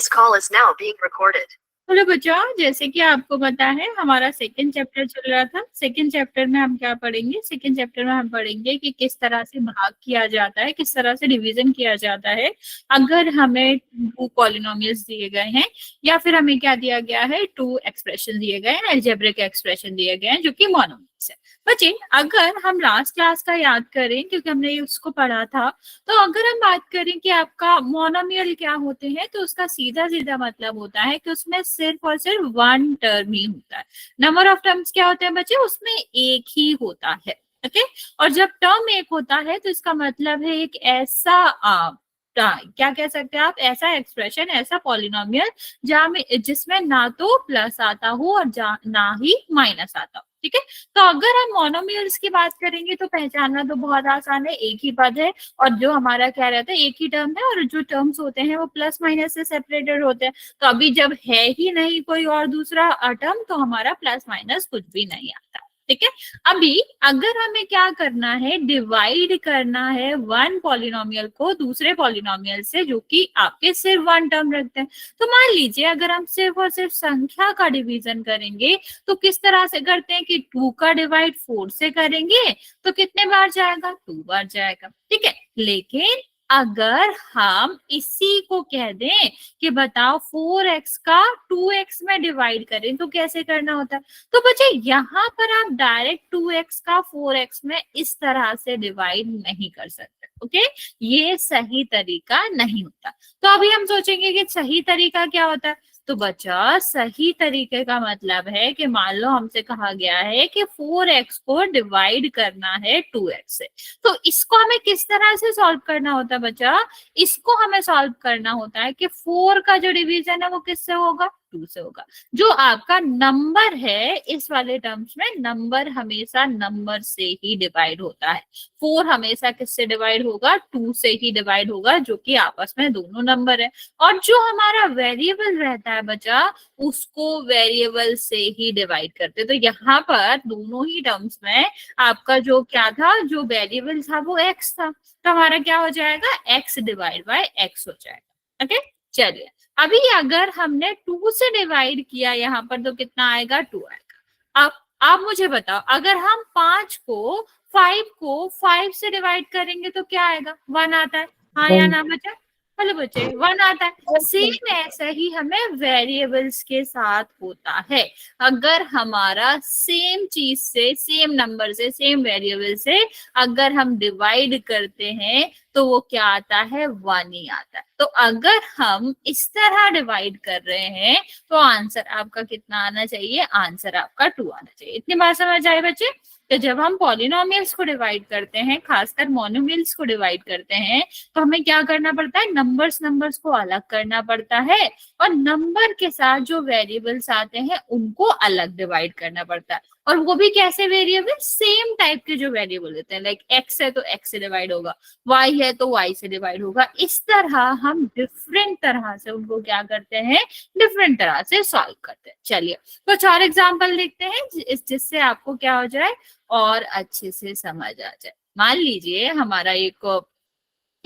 This call is now being recorded. Hello बच्चों, जैसे कि आपको पता है हमारा सेकंड चैप्टर चल रहा था। सेकंड चैप्टर में हम क्या पढ़ेंगे? सेकंड चैप्टर में हम पढ़ेंगे कि किस तरह से भाग किया जाता है, किस तरह से डिवीजन किया जाता है अगर हमें टू पॉलिनोमियल्स दिए गए हैं या फिर हमें क्या दिया गया है, टू एक्सप्रेशन दिए गए हैं, अलजेब्रिक एक्सप्रेशन दिए गए हैं जो कि मोनोमियल्स है। बच्चे, अगर हम लास्ट क्लास का याद करें, क्योंकि हमने उसको पढ़ा था, तो अगर हम बात करें कि आपका मोनोमियल क्या होते हैं, तो उसका सीधा सीधा मतलब होता है कि उसमें सिर्फ और सिर्फ वन टर्म ही होता है। नंबर ऑफ टर्म्स क्या होते हैं बच्चे? उसमें एक ही होता है। ओके, और जब टर्म एक होता है तो इसका मतलब है एक ऐसा क्या कह सकते हैं आप, ऐसा एक्सप्रेशन, ऐसा पॉलिनोमियल जहां में जिसमें ना तो प्लस आता हो और ना ही माइनस आता हो। ठीक है, तो अगर हम मोनोमियल्स की बात करेंगे तो पहचानना तो बहुत आसान है, एक ही पद है और जो हमारा क्या रहता है, एक ही टर्म है और जो टर्म्स होते हैं वो प्लस माइनस से सेपरेटेड होते हैं। तो अभी जब है ही नहीं कोई और दूसरा टर्म तो हमारा प्लस माइनस कुछ भी नहीं आता। ठीक है, अभी अगर हमें क्या करना है, डिवाइड करना है वन पॉलिनोमियल को दूसरे पॉलिनोमियल से जो कि आपके सिर्फ वन टर्म रखते हैं। तो मान लीजिए अगर हम सिर्फ और सिर्फ संख्या का डिवीजन करेंगे तो किस तरह से करते हैं कि 2 का डिवाइड 4 से करेंगे तो कितने बार जाएगा? 2 बार जाएगा। ठीक है, लेकिन अगर हम इसी को कह दें कि बताओ 4x का 2x में डिवाइड करें तो कैसे करना होता है? तो बच्चे यहाँ पर आप डायरेक्ट 2x का 4x में इस तरह से डिवाइड नहीं कर सकते। ओके, ये सही तरीका नहीं होता। तो अभी हम सोचेंगे कि सही तरीका क्या होता है। तो बच्चा, सही तरीके का मतलब है कि मान लो हमसे कहा गया है कि 4x को डिवाइड करना है 2x से, तो इसको हमें किस तरह से सॉल्व करना होता है बच्चा? इसको हमें सॉल्व करना होता है कि 4 का जो डिवीजन है वो किससे होगा? 2 से होगा। जो आपका नंबर है इस वाले टर्म्स में, नंबर हमेशा नंबर से ही डिवाइड होता है। 4 हमेशा किससे डिवाइड होगा? 2 से ही डिवाइड होगा, जो कि आपस में दोनों नंबर है। और जो हमारा वेरिएबल रहता है बच्चा, उसको वेरिएबल से ही डिवाइड करते। तो यहाँ पर दोनों ही टर्म्स में आपका जो क्या था, जो वेरिएबल था वो एक्स था, तो हमारा क्या हो जाएगा? एक्स डिवाइड बाय एक्स हो जाएगा। ओके, चलिए अभी अगर हमने 2 से डिवाइड किया यहाँ पर तो कितना आएगा? 2 आएगा। अब आप मुझे बताओ, अगर हम 5 को 5 से डिवाइड करेंगे तो क्या आएगा? 1 आता है, हाँ या ना बच्चा? हेलो बच्चे, 1 आता है। सेम ऐसा ही हमें वेरिएबल्स के साथ होता है। अगर हमारा सेम चीज से, सेम नंबर से, सेम वेरिएबल से अगर हम डिवाइड करते हैं तो वो क्या आता है? 1 ही आता है। तो अगर हम इस तरह डिवाइड कर रहे हैं तो आंसर आपका कितना आना चाहिए? आंसर आपका 2 आना चाहिए। इतनी बात समझ आए बच्चे? तो जब हम पॉलिनोमियल्स को डिवाइड करते हैं, खासकर मोनोमियल्स को डिवाइड करते हैं, तो हमें क्या करना पड़ता है? नंबर्स को अलग करना पड़ता है और नंबर के साथ जो वेरिएबल्स आते हैं उनको अलग डिवाइड करना पड़ता है। और वो भी कैसे वेरिएबल? सेम टाइप के जो वेरिएबल होते हैं, लाइक एक्स है तो एक्स से डिवाइड होगा, वाई है तो वाई से डिवाइड होगा। इस तरह हम डिफरेंट तरह से उनको क्या करते हैं? डिफरेंट तरह से सॉल्व करते हैं। चलिए कुछ और एग्जाम्पल देखते हैं जिससे आपको क्या हो जाए और अच्छे से समझ आ जाए। मान लीजिए हमारा एक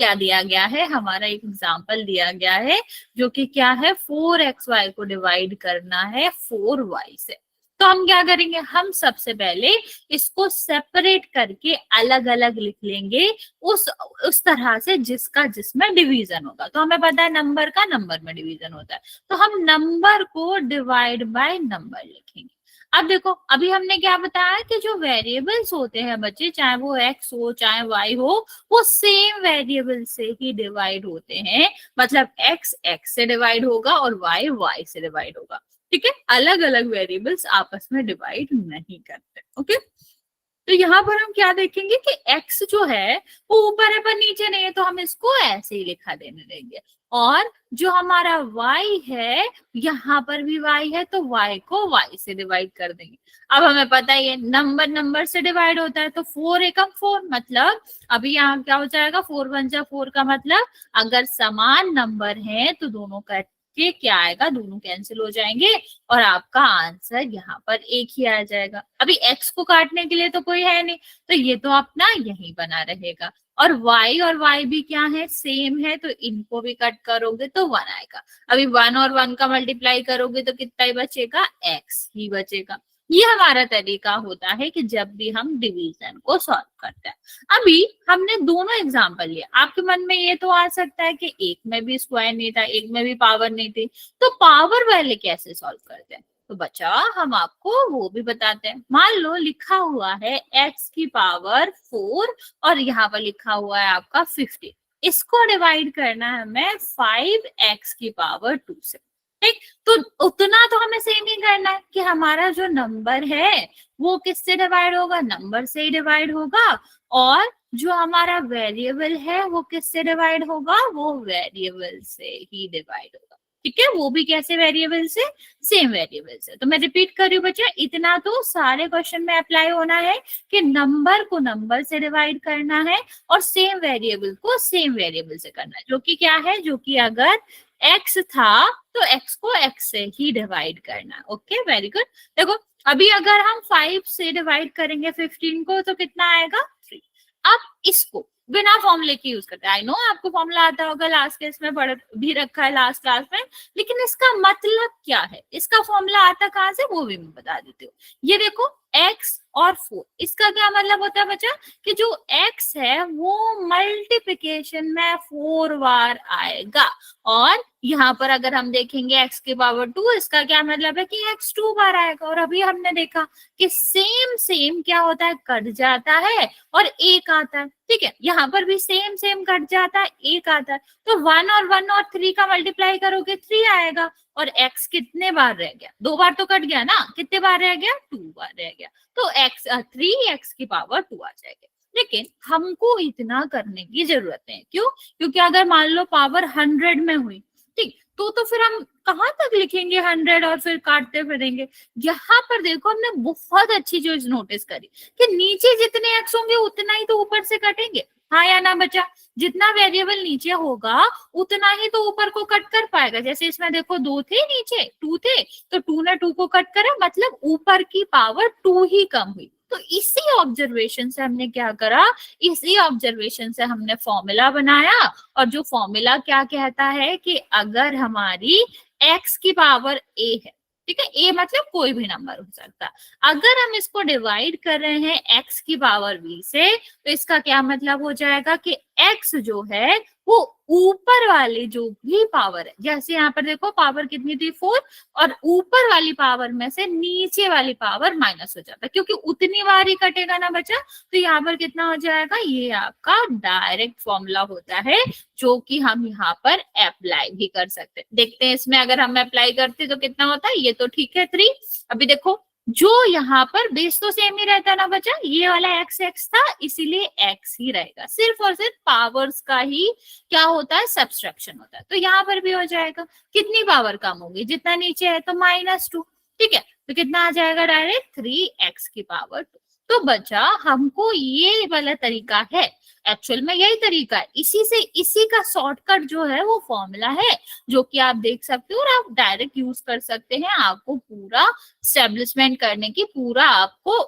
क्या दिया गया है, हमारा एक एग्जाम्पल दिया गया है जो कि क्या है? 4xy को डिवाइड करना है 4y से। तो हम क्या करेंगे? हम सबसे पहले इसको सेपरेट करके अलग अलग लिख लेंगे उस तरह से जिसका जिसमें डिवीजन होगा। तो हमें पता है नंबर का नंबर में डिवीजन होता है, तो हम नंबर को डिवाइड बाय नंबर लिखेंगे। अब देखो, अभी हमने क्या बताया कि जो वेरिएबल्स होते हैं बच्चे, चाहे वो एक्स हो चाहे वाई हो, वो सेम वेरिएबल से ही डिवाइड होते हैं। मतलब एक्स एक्स से डिवाइड होगा और वाई वाई से डिवाइड होगा। ठीक है, अलग अलग वेरिएबल्स आपस में डिवाइड नहीं करते। ओके, तो यहाँ पर हम क्या देखेंगे कि x जो है वो ऊपर है पर नीचे नहीं है, तो हम इसको ऐसे ही लिखा देने देंगे। और जो हमारा y है, यहाँ पर भी y है तो y को y से डिवाइड कर देंगे। अब हमें पता ही है नंबर नंबर से डिवाइड होता है, तो 4 एकम 4, मतलब अभी यहाँ क्या हो जाएगा? 4 1 जा 4 का मतलब अगर समान नंबर है तो दोनों का ये क्या आएगा, दोनों कैंसिल हो जाएंगे और आपका आंसर यहाँ पर एक ही आ जाएगा। अभी x को काटने के लिए तो कोई है नहीं, तो ये तो अपना यही बना रहेगा। और y भी क्या है, सेम है, तो इनको भी कट करोगे तो 1 आएगा। अभी 1 और 1 का मल्टीप्लाई करोगे तो कितना ही बचेगा, x ही बचेगा। ये हमारा तरीका होता है कि जब भी हम डिवीजन को सॉल्व करते हैं। अभी हमने दोनों एग्जाम्पल लिए, आपके मन में ये तो आ सकता है कि एक में भी स्क्वायर नहीं था, एक में भी पावर नहीं थी, तो पावर वाले कैसे सॉल्व करते हैं? तो बच्चा हम आपको वो भी बताते हैं। मान लो लिखा हुआ है x की पावर 4 और यहाँ पर लिखा हुआ है आपका 50। इसको डिवाइड करना है हमें 5x की पावर 2 से। ठीक, तो उतना तो हमें सेम ही करना है कि हमारा जो नंबर है वो किससे डिवाइड होगा, नंबर से ही डिवाइड होगा। और जो हमारा वेरिएबल है वो किससे डिवाइड होगा, वो वेरिएबल से ही डिवाइड होगा। ठीक है, वो भी कैसे, वेरिएबल से, सेम वेरिएबल से। तो मैं रिपीट कर रही हूँ बच्चा, इतना तो सारे क्वेश्चन में अप्लाई होना है कि नंबर को नंबर से डिवाइड करना है और सेम वेरिएबल को सेम वेरिएबल से करना है। जो कि क्या है, जो कि अगर x था तो x को x से ही डिवाइड करना। Okay, very good. देखो अभी अगर हम 5 से डिवाइड करेंगे 15 को तो कितना आएगा, 3। अब इसको बिना फॉर्मूले के यूज करते हैं। आई नो आपको फॉर्मूला आता होगा, लास्ट केस में पढ़ भी रखा है लास्ट क्लास में, लेकिन इसका मतलब क्या है, इसका फॉर्मूला आता कहाँ से वो भी मैं बता देती हूँ। ये देखो x और 4, इसका क्या मतलब होता है बच्चा, कि जो x है वो मल्टीप्लिकेशन में 4 बार आएगा। और यहाँ पर अगर हम देखेंगे x की पावर 2, इसका क्या मतलब है कि x 2 बार आएगा। और अभी हमने देखा कि सेम सेम क्या होता है, कट जाता है और एक आता है। ठीक है, यहाँ पर भी सेम सेम कट जाता है, एक आता है। तो 1 और 3 का मल्टीप्लाई करोगे 3 आएगा। और x कितने बार रह गया, 2 बार तो कट गया ना, कितने बार रह गया, 2 बार रह गया। तो x 3x की पावर 2 आ जाएगी। लेकिन हमको इतना करने की जरूरत है, क्यों, क्योंकि अगर मान लो पावर 100 में हुई, ठीक, तो फिर हम कहाँ तक लिखेंगे 100 और फिर काटते फिरेंगे। यहाँ पर देखो हमने बहुत अच्छी चीज नोटिस करी कि नीचे जितने एक्स होंगे उतना ही तो ऊपर से कटेंगे। हाँ या ना बच्चा, जितना वेरिएबल नीचे होगा उतना ही तो ऊपर को कट कर पाएगा। जैसे इसमें देखो 2 थे नीचे, 2 थे, तो 2 ने 2 को कट करा, मतलब ऊपर की पावर 2 ही कम हुई। तो इसी ऑब्जर्वेशन से हमने क्या करा, इसी ऑब्जर्वेशन से हमने फॉर्मूला बनाया। और जो फॉर्मूला क्या कहता है कि अगर हमारी x की पावर a है, ठीक है, a मतलब कोई भी नंबर हो सकता है, अगर हम इसको डिवाइड कर रहे हैं x की पावर b से, तो इसका क्या मतलब हो जाएगा कि x जो है वो ऊपर वाली जो भी पावर है, जैसे यहाँ पर देखो पावर कितनी थी 4, और ऊपर वाली पावर में से नीचे वाली पावर माइनस हो जाता है, क्योंकि उतनी बार ही कटेगा ना बच्चा। तो यहाँ पर कितना हो जाएगा, ये आपका डायरेक्ट फॉर्मूला होता है जो कि हम यहाँ पर अप्लाई भी कर सकते हैं। देखते हैं इसमें अगर हम अप्लाई करते तो कितना होता है। ये तो ठीक है 3। अभी देखो जो यहाँ पर बेस तो सेम ही रहता ना बच्चा, ये वाला एक्स एक्स था इसीलिए एक्स ही रहेगा, सिर्फ और सिर्फ पावर्स का ही क्या होता है, सब्सट्रैक्शन होता है। तो यहाँ पर भी हो जाएगा, कितनी पावर कम होगी, जितना नीचे है तो -2। ठीक है, तो कितना आ जाएगा, डायरेक्ट 3x की पावर 2। तो बच्चा हमको ये वाला तरीका है, एक्चुअल में यही तरीका है, इसी से इसी का शॉर्टकट जो है वो फॉर्मूला है, जो कि आप देख सकते हो और आप डायरेक्ट यूज कर सकते हैं। आपको पूरा स्टेब्लिशमेंट करने की, पूरा आपको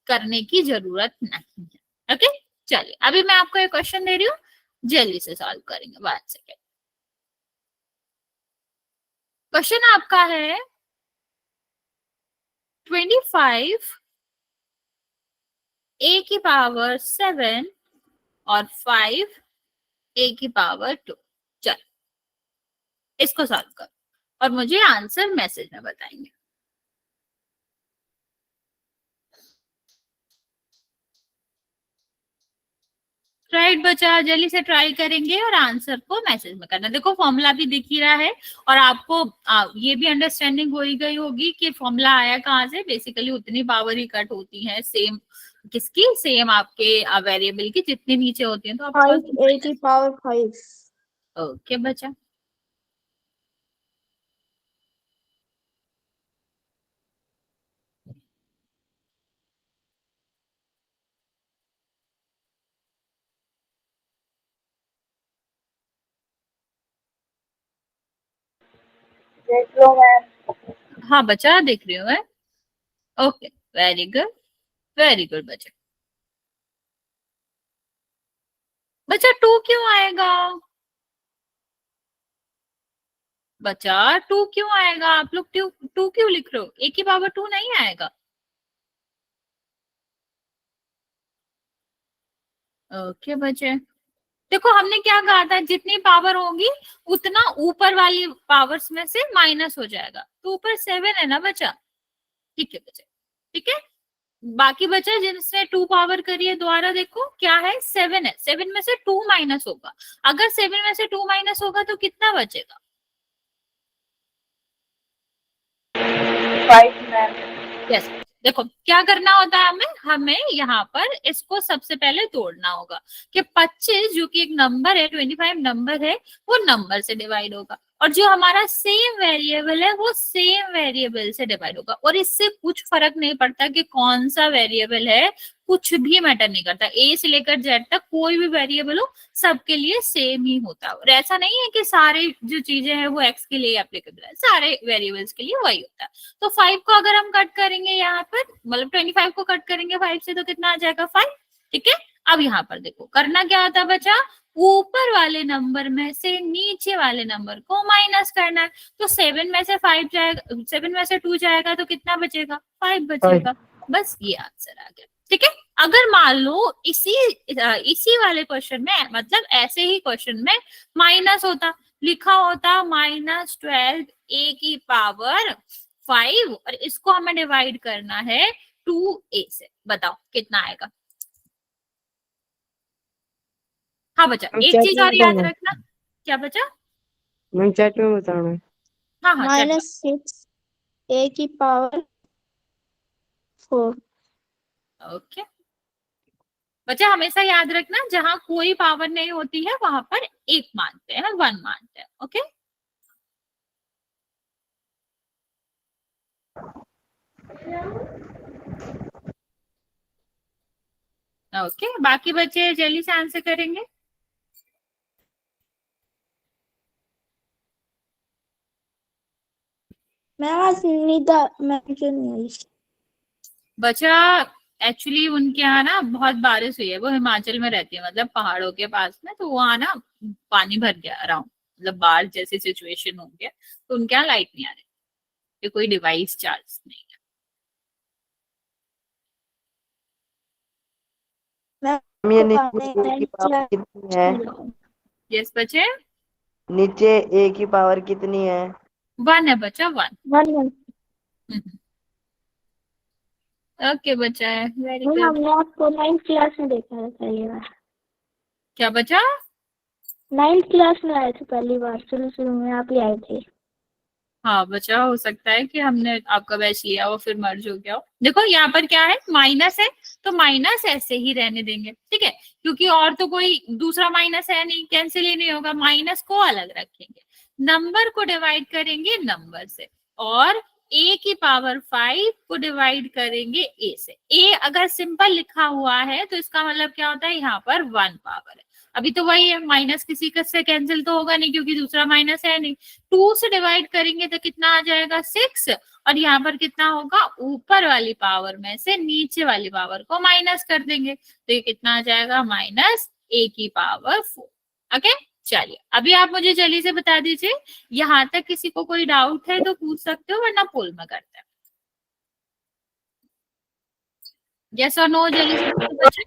करने की जरूरत नहीं है। ओके, चलिए अभी मैं आपको एक क्वेश्चन दे रही हूँ, जल्दी से सॉल्व करेंगे, 1 सेकेंड। क्वेश्चन आपका है 25 a की पावर 7 और 5 a की पावर 2। चल इसको सॉल्व कर और मुझे आंसर मैसेज में बताएंगे। राइट बच्चा, जल्दी से ट्राई करेंगे और आंसर को मैसेज में करना। देखो फॉर्मूला भी दिख ही रहा है और आपको ये भी अंडरस्टैंडिंग हो ही गई होगी कि फॉर्मूला आया कहाँ से। बेसिकली उतनी पावर ही कट होती है, सेम किसकी, सेम आपके वेरिएबल की जितनी नीचे होती है। तो आपको 5a की पावर 5। ओके बच्चा, देख लो मैम। हाँ बच्चा देख रही हूँ मैं। Okay, very good, very good बच्चा। बच्चा 2 क्यों आएगा? बच्चा 2 क्यों आएगा? आप लोग 2 क्यों लिख रहे हो? ए की पावर 2 नहीं आएगा। ओके बच्चे, देखो हमने क्या कहा था, जितनी पावर होगी उतना ऊपर वाली पावर्स में से माइनस हो जाएगा। तो ऊपर 7 है ना बच्चा, ठीक है बच्चे, ठीक है। बाकी बचा जिनसे 2 पावर करी है, दोबारा देखो क्या है, 7 है, 7 में से 2 माइनस होगा। अगर 7 में से 2 माइनस होगा तो कितना बचेगा? 5 मैम। यस। देखो क्या करना होता है, हमें हमें यहाँ पर इसको सबसे पहले तोड़ना होगा कि 25 जो कि एक नंबर है, 25 नंबर है, वो नंबर से डिवाइड होगा, और जो हमारा सेम वेरिएबल है वो सेम वेरिएबल से डिवाइड होगा। और इससे कुछ फर्क नहीं पड़ता कि कौन सा वेरिएबल है, कुछ भी मैटर नहीं करता, ए से लेकर जेड तक कोई भी वेरिएबल हो सबके लिए सेम ही होता है। और ऐसा नहीं है कि सारे जो चीजें हैं वो एक्स के लिए एप्लीकेबल है, सारे वेरिएबल्स के लिए वही होता है। तो 5 को अगर हम कट करेंगे यहाँ पर, मतलब 25 को कट करेंगे 5 से, तो कितना आ जाएगा 5, ठीक है। अब यहाँ पर देखो करना क्या होता है बच्चा, ऊपर वाले नंबर में से नीचे वाले नंबर को माइनस करना है। तो 7 में से 5 जाएगा, 7 में से 2 जाएगा तो कितना बचेगा, 5 बचेगा। बस ये आंसर आ गया, ठीक है। अगर मान लो इसी वाले क्वेश्चन में, मतलब ऐसे ही क्वेश्चन में माइनस होता, लिखा होता -12 ए की पावर 5, और इसको हमें डिवाइड करना है 2a से, बताओ कितना आएगा। हाँ बच्चा, एक चीज और याद रखना। क्या बच्चा? मैम चैट में बताना। हाँ हाँ चलो। -6 ए की पावर 4। ओके बच्चा, हमेशा याद रखना जहां कोई पावर नहीं होती है वहां पर एक मानते हैं, 1 मानते हैं। ओके ओके, बाकी बच्चे जल्दी से आंसर करेंगे। मैम आज निदा मैम क्यों नहीं आई? बच्चा एक्चुअली उनके यहाँ ना बहुत बारिश हुई है, वो हिमाचल में रहती है, मतलब पहाड़ों के पास में, तो वहाँ ना पानी भर गया अराउंड, मतलब बाढ़ जैसी सिचुएशन हो गया, तो उनके यहाँ लाइट नहीं आ रही, ये कोई डिवाइस चार्ज नहीं है। मैम ये को नीचे ए की पावर कितनी है? यस बच्चे, नीचे ए की पावर कितनी है? 1 है बच्चा, 1। 1। ओके बच्चा है, वेरी मैम गुड। हमने आपको 9th क्लास में देखा था पहली बार। क्या बच्चा? 9th क्लास में आए थे पहली बार, शुरू शुरू में आप ही आए थे। हाँ बच्चा, हो सकता है कि हमने आपका बैच लिया हो फिर मर्ज हो गया हो। देखो यहाँ पर क्या है, माइनस है, तो माइनस ऐसे ही रहने देंगे, ठीक है, क्योंकि और तो कोई दूसरा माइनस है नहीं, कैंसिल ही नहीं होगा, माइनस को अलग रखेंगे, नंबर को डिवाइड करेंगे नंबर से, और ए की पावर 5 को डिवाइड करेंगे ए से। ए अगर सिंपल लिखा हुआ है तो इसका मतलब क्या होता है, यहाँ पर 1 पावर है। अभी तो वही है, माइनस किसी का से कैंसिल तो होगा नहीं क्योंकि दूसरा माइनस है नहीं। 2 से डिवाइड करेंगे तो कितना आ जाएगा, 6, और यहाँ पर कितना होगा, ऊपर वाली पावर में से नीचे वाली पावर को माइनस कर देंगे, तो ये कितना आ जाएगा, -a की पावर 4। ओके चलिए, अभी आप मुझे जल्दी से बता दीजिए, यहाँ तक किसी को कोई डाउट है तो पूछ सकते हो, वरना पोल में करते हैं। यस और नो जल्दी से बच्चे।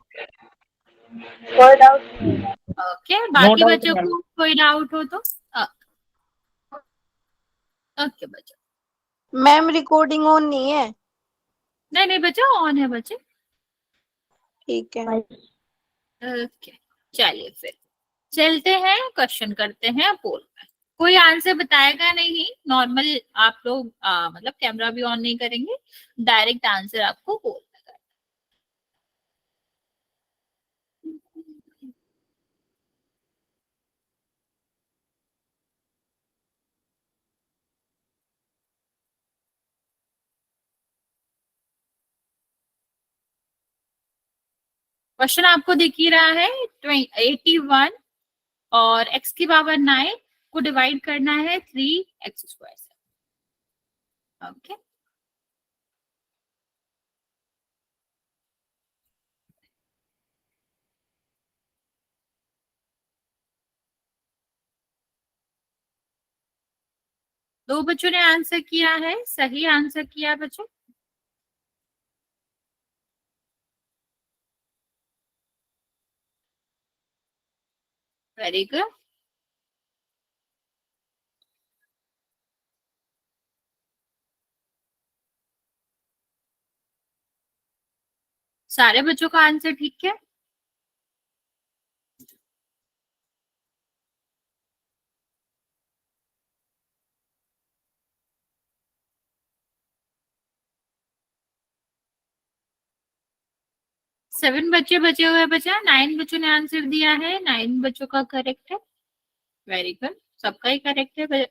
कोई डाउट नहीं है। ओके बाकी बच्चों को कोई डाउट हो तो ओके बच्चों। मैम रिकॉर्डिंग ऑन नहीं है। नहीं नहीं बच्चों, ऑन है बच्चे। ठीक है। ओके चलिए फिर चलते हैं, क्वेश्चन करते हैं पोल में। कोई आंसर बताएगा नहीं, नॉर्मल आप लोग मतलब कैमरा भी ऑन नहीं करेंगे, डायरेक्ट आंसर आपको पोल में करना। क्वेश्चन आपको दिख ही रहा है, 81 और x की पावर 9 को डिवाइड करना है 3x² से। ओके, दो बच्चों ने आंसर किया है, सही आंसर किया बच्चों। Very good. सारे बच्चों का आंसर ठीक है। सेवन बच्चे बचे हुए बचा, 9 बच्चों ने आंसर दिया है, 9 बच्चों का करेक्ट है। वेरी गुड, सबका ही करेक्ट है।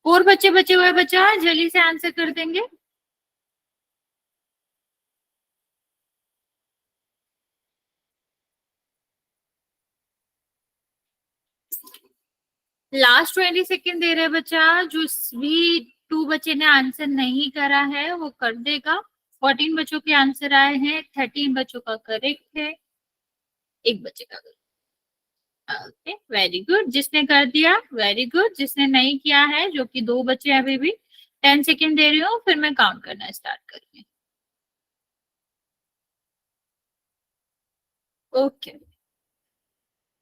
4 बच्चे बचे हुए बचा, जल्दी से आंसर कर देंगे। लास्ट 20 सेकेंड दे रहे बच्चा, जो भी 2 बच्चे ने आंसर नहीं करा है वो कर देगा। 14 बच्चों के आंसर आए हैं, 13 बच्चों का करेक्ट है, एक बच्चे का ओके, वेरी गुड। जिसने कर दिया वेरी गुड, जिसने नहीं किया है, जो कि 2 बच्चे अभी भी, 10 सेकेंड दे रही हूँ, फिर मैं काउंट करना स्टार्ट करूंगी। ओके,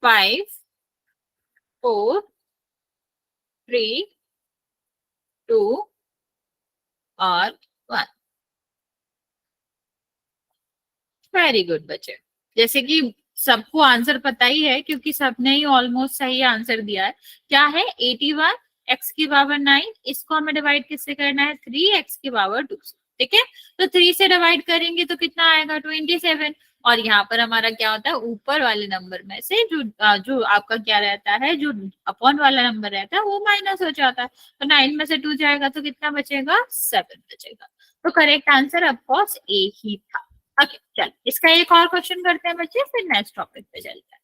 5 4 3 2 और 1। वेरी गुड बच्चे। जैसे कि सबको आंसर पता ही है क्योंकि सबने ही ऑलमोस्ट सही आंसर दिया है। क्या है 81 x की पावर 9, इसको हमें डिवाइड किससे करना है 3x की पावर 2 से। ठीक है, तो 3 से डिवाइड करेंगे तो कितना आएगा 27। और यहाँ पर हमारा क्या होता है, ऊपर वाले नंबर में से जो आपका क्या रहता है, जो अपॉन वाला नंबर रहता है वो माइनस हो जाता है। तो 9 में से 2 जाएगा तो कितना बचेगा 7 बचेगा। तो करेक्ट आंसर ऑफकोर्स ए ही था। ओके, चल इसका एक और क्वेश्चन करते हैं बच्चे, फिर नेक्स्ट टॉपिक पे चलते हैं।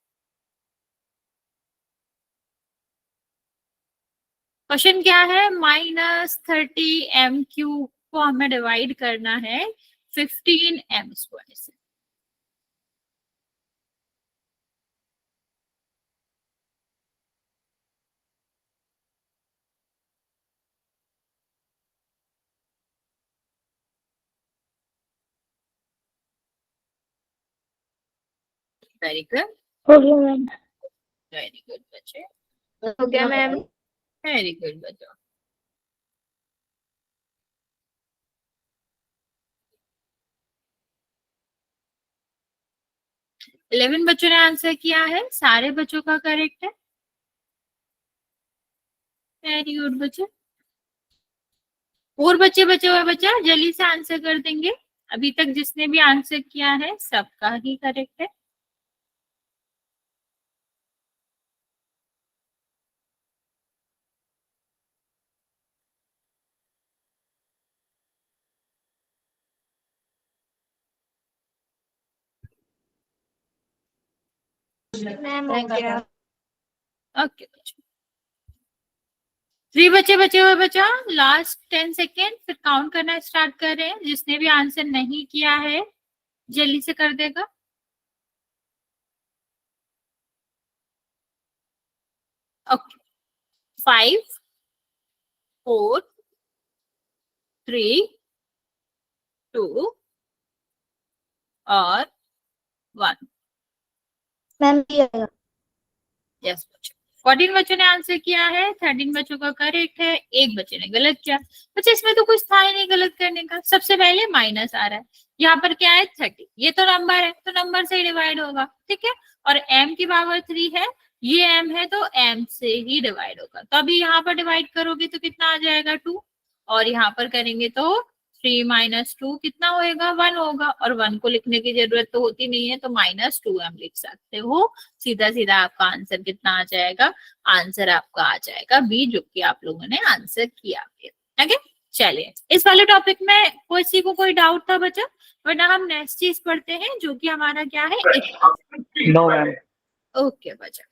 क्वेश्चन क्या है, -30m³ को हमें डिवाइड करना है 15m² से। वेरी गुड, हो गया मैम। वेरी गुड बच्चे, हो गया मैम। वेरी गुड बच्चों। इलेवन बच्चों ने आंसर किया है, सारे बच्चों का करेक्ट है। वेरी गुड बच्चे। 4 बच्चे बचे हुए बच्चा, जल्दी से आंसर कर देंगे। अभी तक जिसने भी आंसर किया है सबका ही करेक्ट है। मैम हो गया। ओके बच्चों, 3 बच्चे बचे हुए बच्चा, लास्ट 10 सेकेंड, फिर काउंट करना स्टार्ट कर रहे हैं। जिसने भी आंसर नहीं किया है जल्दी से कर देगा। ओके, 5 4 3 2 और 1। मैम ये आएगा। यस बच्चों, 14 बच्चों ने आंसर किया है, 13 बच्चों का करेक्ट है, एक बच्चे ने गलत किया। बच्चे इसमें तो कुछ था ही नहीं गलत करने का। सबसे पहले माइनस आ रहा है, यहाँ पर क्या है 30, ये तो नंबर है तो नंबर से ही डिवाइड होगा। ठीक है, और m की पावर 3 है, ये m है तो m से ही डिवाइड होगा। तो अभी यहाँ पर डिवाइड करोगे तो कितना आ जाएगा 2, और यहाँ पर करेंगे तो 3 - 2 कितना होएगा 1 होगा। और 1 को लिखने की जरूरत तो होती नहीं है, तो -2m लिख सकते हो। सीधा सीधा आपका आंसर कितना आ जाएगा, आंसर आपका आ जाएगा बी, जो कि आप लोगों ने आंसर किया। ओके, चलिए इस वाले टॉपिक में किसी को कोई डाउट था बच्चा, वरना हम नेक्स्ट चीज पढ़ते हैं जो कि हमारा क्या है। No ma'am. ओके बच्चा,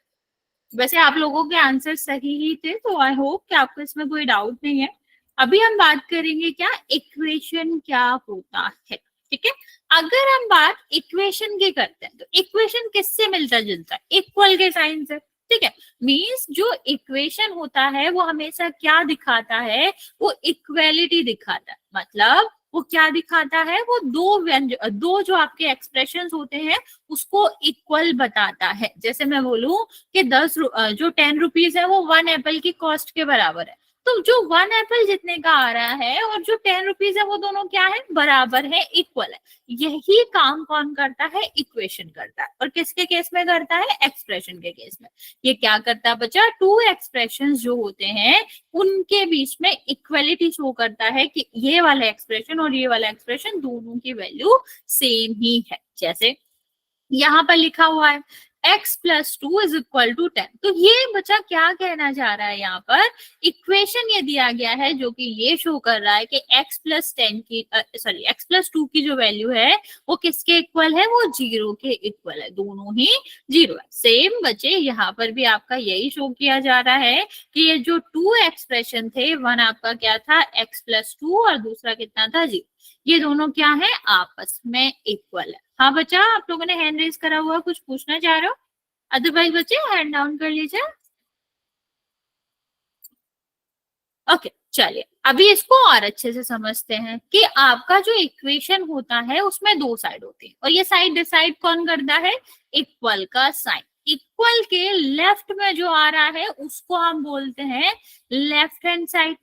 वैसे आप लोगों के आंसर सही ही थे, तो आई होप कि आपको इसमें कोई डाउट नहीं है। अभी हम बात करेंगे क्या इक्वेशन क्या होता है। ठीक है, अगर हम बात इक्वेशन की करते हैं तो इक्वेशन किससे मिलता जुलता है, इक्वल के साइन से। ठीक है, मींस जो इक्वेशन होता है वो हमेशा क्या दिखाता है, वो इक्वेलिटी दिखाता है। मतलब वो क्या दिखाता है, वो दो जो आपके एक्सप्रेशंस होते हैं उसको इक्वल बताता है। जैसे मैं बोलूं कि जो 10 रुपीज है वो 1 एप्पल की कॉस्ट के बराबर है, तो जो 1 एप्पल जितने का आ रहा है और जो 10 रुपीज है वो दोनों क्या है, बराबर है, इक्वल है। यही काम कौन करता है, इक्वेशन करता है। और किसके केस में करता है, एक्सप्रेशन के केस में। ये क्या करता है बच्चा, टू एक्सप्रेशन जो होते हैं उनके बीच में इक्वलिटी शो करता है कि ये वाला एक्सप्रेशन और ये वाला एक्सप्रेशन दोनों की वैल्यू सेम ही है। जैसे यहाँ पर लिखा हुआ है x+2 = 10, तो ये बच्चा क्या कहना चाह रहा है, यहाँ पर इक्वेशन ये दिया गया है जो कि ये शो कर रहा है कि x+2 की जो वैल्यू है वो किसके इक्वल है, वो 0 के इक्वल है, दोनों ही 0 है। सेम बच्चे यहाँ पर भी आपका यही शो किया जा रहा है कि ये जो टू एक्सप्रेशन थे, वन आपका क्या था x+2 और दूसरा कितना था 0, ये दोनों क्या है, आपस में इक्वल है। हाँ बच्चा, आप लोगों ने हैंड रेज करा हुआ, कुछ पूछना चाह रहे हो, अदरवाइज बच्चे हैंड डाउन कर लीजिए। ओके, चलिए अभी इसको और अच्छे से समझते हैं कि आपका जो इक्वेशन होता है उसमें दो साइड होती है, और ये साइड डिसाइड कौन करता है, इक्वल का साइन। इक्वल के लेफ्ट में जो आ रहा है उसको हम बोलते हैं लेफ्ट हैंड साइड।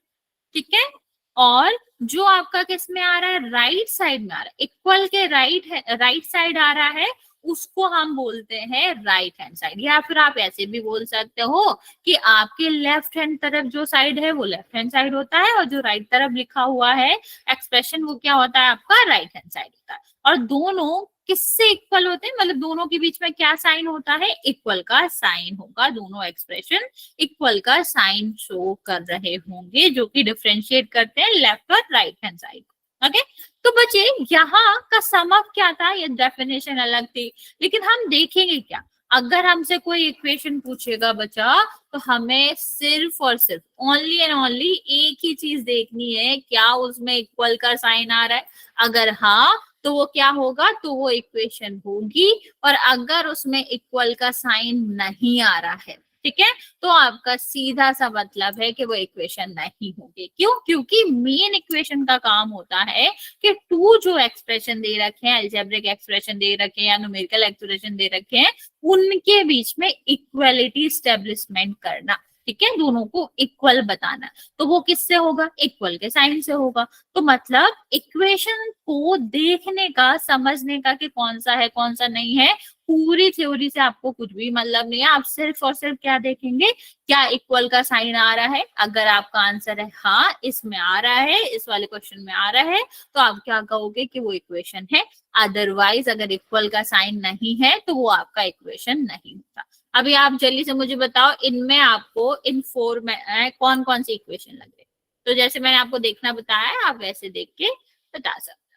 ठीक है, और जो आपका किस में आ रहा है, राइट साइड में आ रहा है, इक्वल के राइट साइड आ रहा है, उसको हम बोलते हैं राइट हैंड साइड। या फिर आप ऐसे भी बोल सकते हो कि आपके लेफ्ट हैंड तरफ जो साइड है वो लेफ्ट हैंड साइड होता है, और जो राइट तरफ लिखा हुआ है एक्सप्रेशन वो क्या होता है, आपका राइट हैंड साइड होता है। और दोनों किससे इक्वल होते हैं, मतलब दोनों के बीच में क्या साइन होता है, इक्वल का साइन होगा। दोनों एक्सप्रेशन इक्वल का साइन शो कर रहे होंगे, जो कि डिफरेंशिएट करते हैं लेफ्ट और राइट हैंड साइड। ओके, तो बच्चे यहाँ का सम ऑफ क्या था, ये डेफिनेशन अलग थी, लेकिन हम देखेंगे क्या, अगर हमसे कोई इक्वेशन पूछेगा बच्चा तो हमें सिर्फ और सिर्फ ओनली एंड ओनली एक ही चीज देखनी है, क्या उसमें इक्वल का साइन आ रहा है। अगर हाँ तो वो क्या होगा, तो वो इक्वेशन होगी। और अगर उसमें इक्वल का साइन नहीं आ रहा है, ठीक है, तो आपका सीधा सा मतलब है कि वो इक्वेशन नहीं होगी। क्यों, क्योंकि मेन इक्वेशन का काम होता है कि टू जो एक्सप्रेशन दे रखे हैं, अलजेब्रिक एक्सप्रेशन दे रखे हैं या न्यूमेरिकल एक्सप्रेशन दे रखे हैं, उनके बीच में इक्वलिटी स्टेब्लिशमेंट करना। ठीक है, दोनों को इक्वल बताना, तो वो किससे होगा, इक्वल के साइन से होगा। तो मतलब इक्वेशन को देखने का, समझने का कि कौन सा है कौन सा नहीं है, पूरी थ्योरी से आपको कुछ भी मतलब नहीं है। आप सिर्फ और सिर्फ क्या देखेंगे, क्या इक्वल का साइन आ रहा है। अगर आपका आंसर है हाँ इसमें आ रहा है, इस वाले क्वेश्चन में आ रहा है, तो आप क्या कहोगे कि वो इक्वेशन है। अदरवाइज अगर इक्वल का साइन नहीं है तो वो आपका इक्वेशन नहीं होता। अभी आप जल्दी से मुझे बताओ, इनमें आपको इन फोर में कौन कौन सी इक्वेशन लग रही है। तो जैसे मैंने आपको देखना बताया है, आप वैसे देख के बता सकते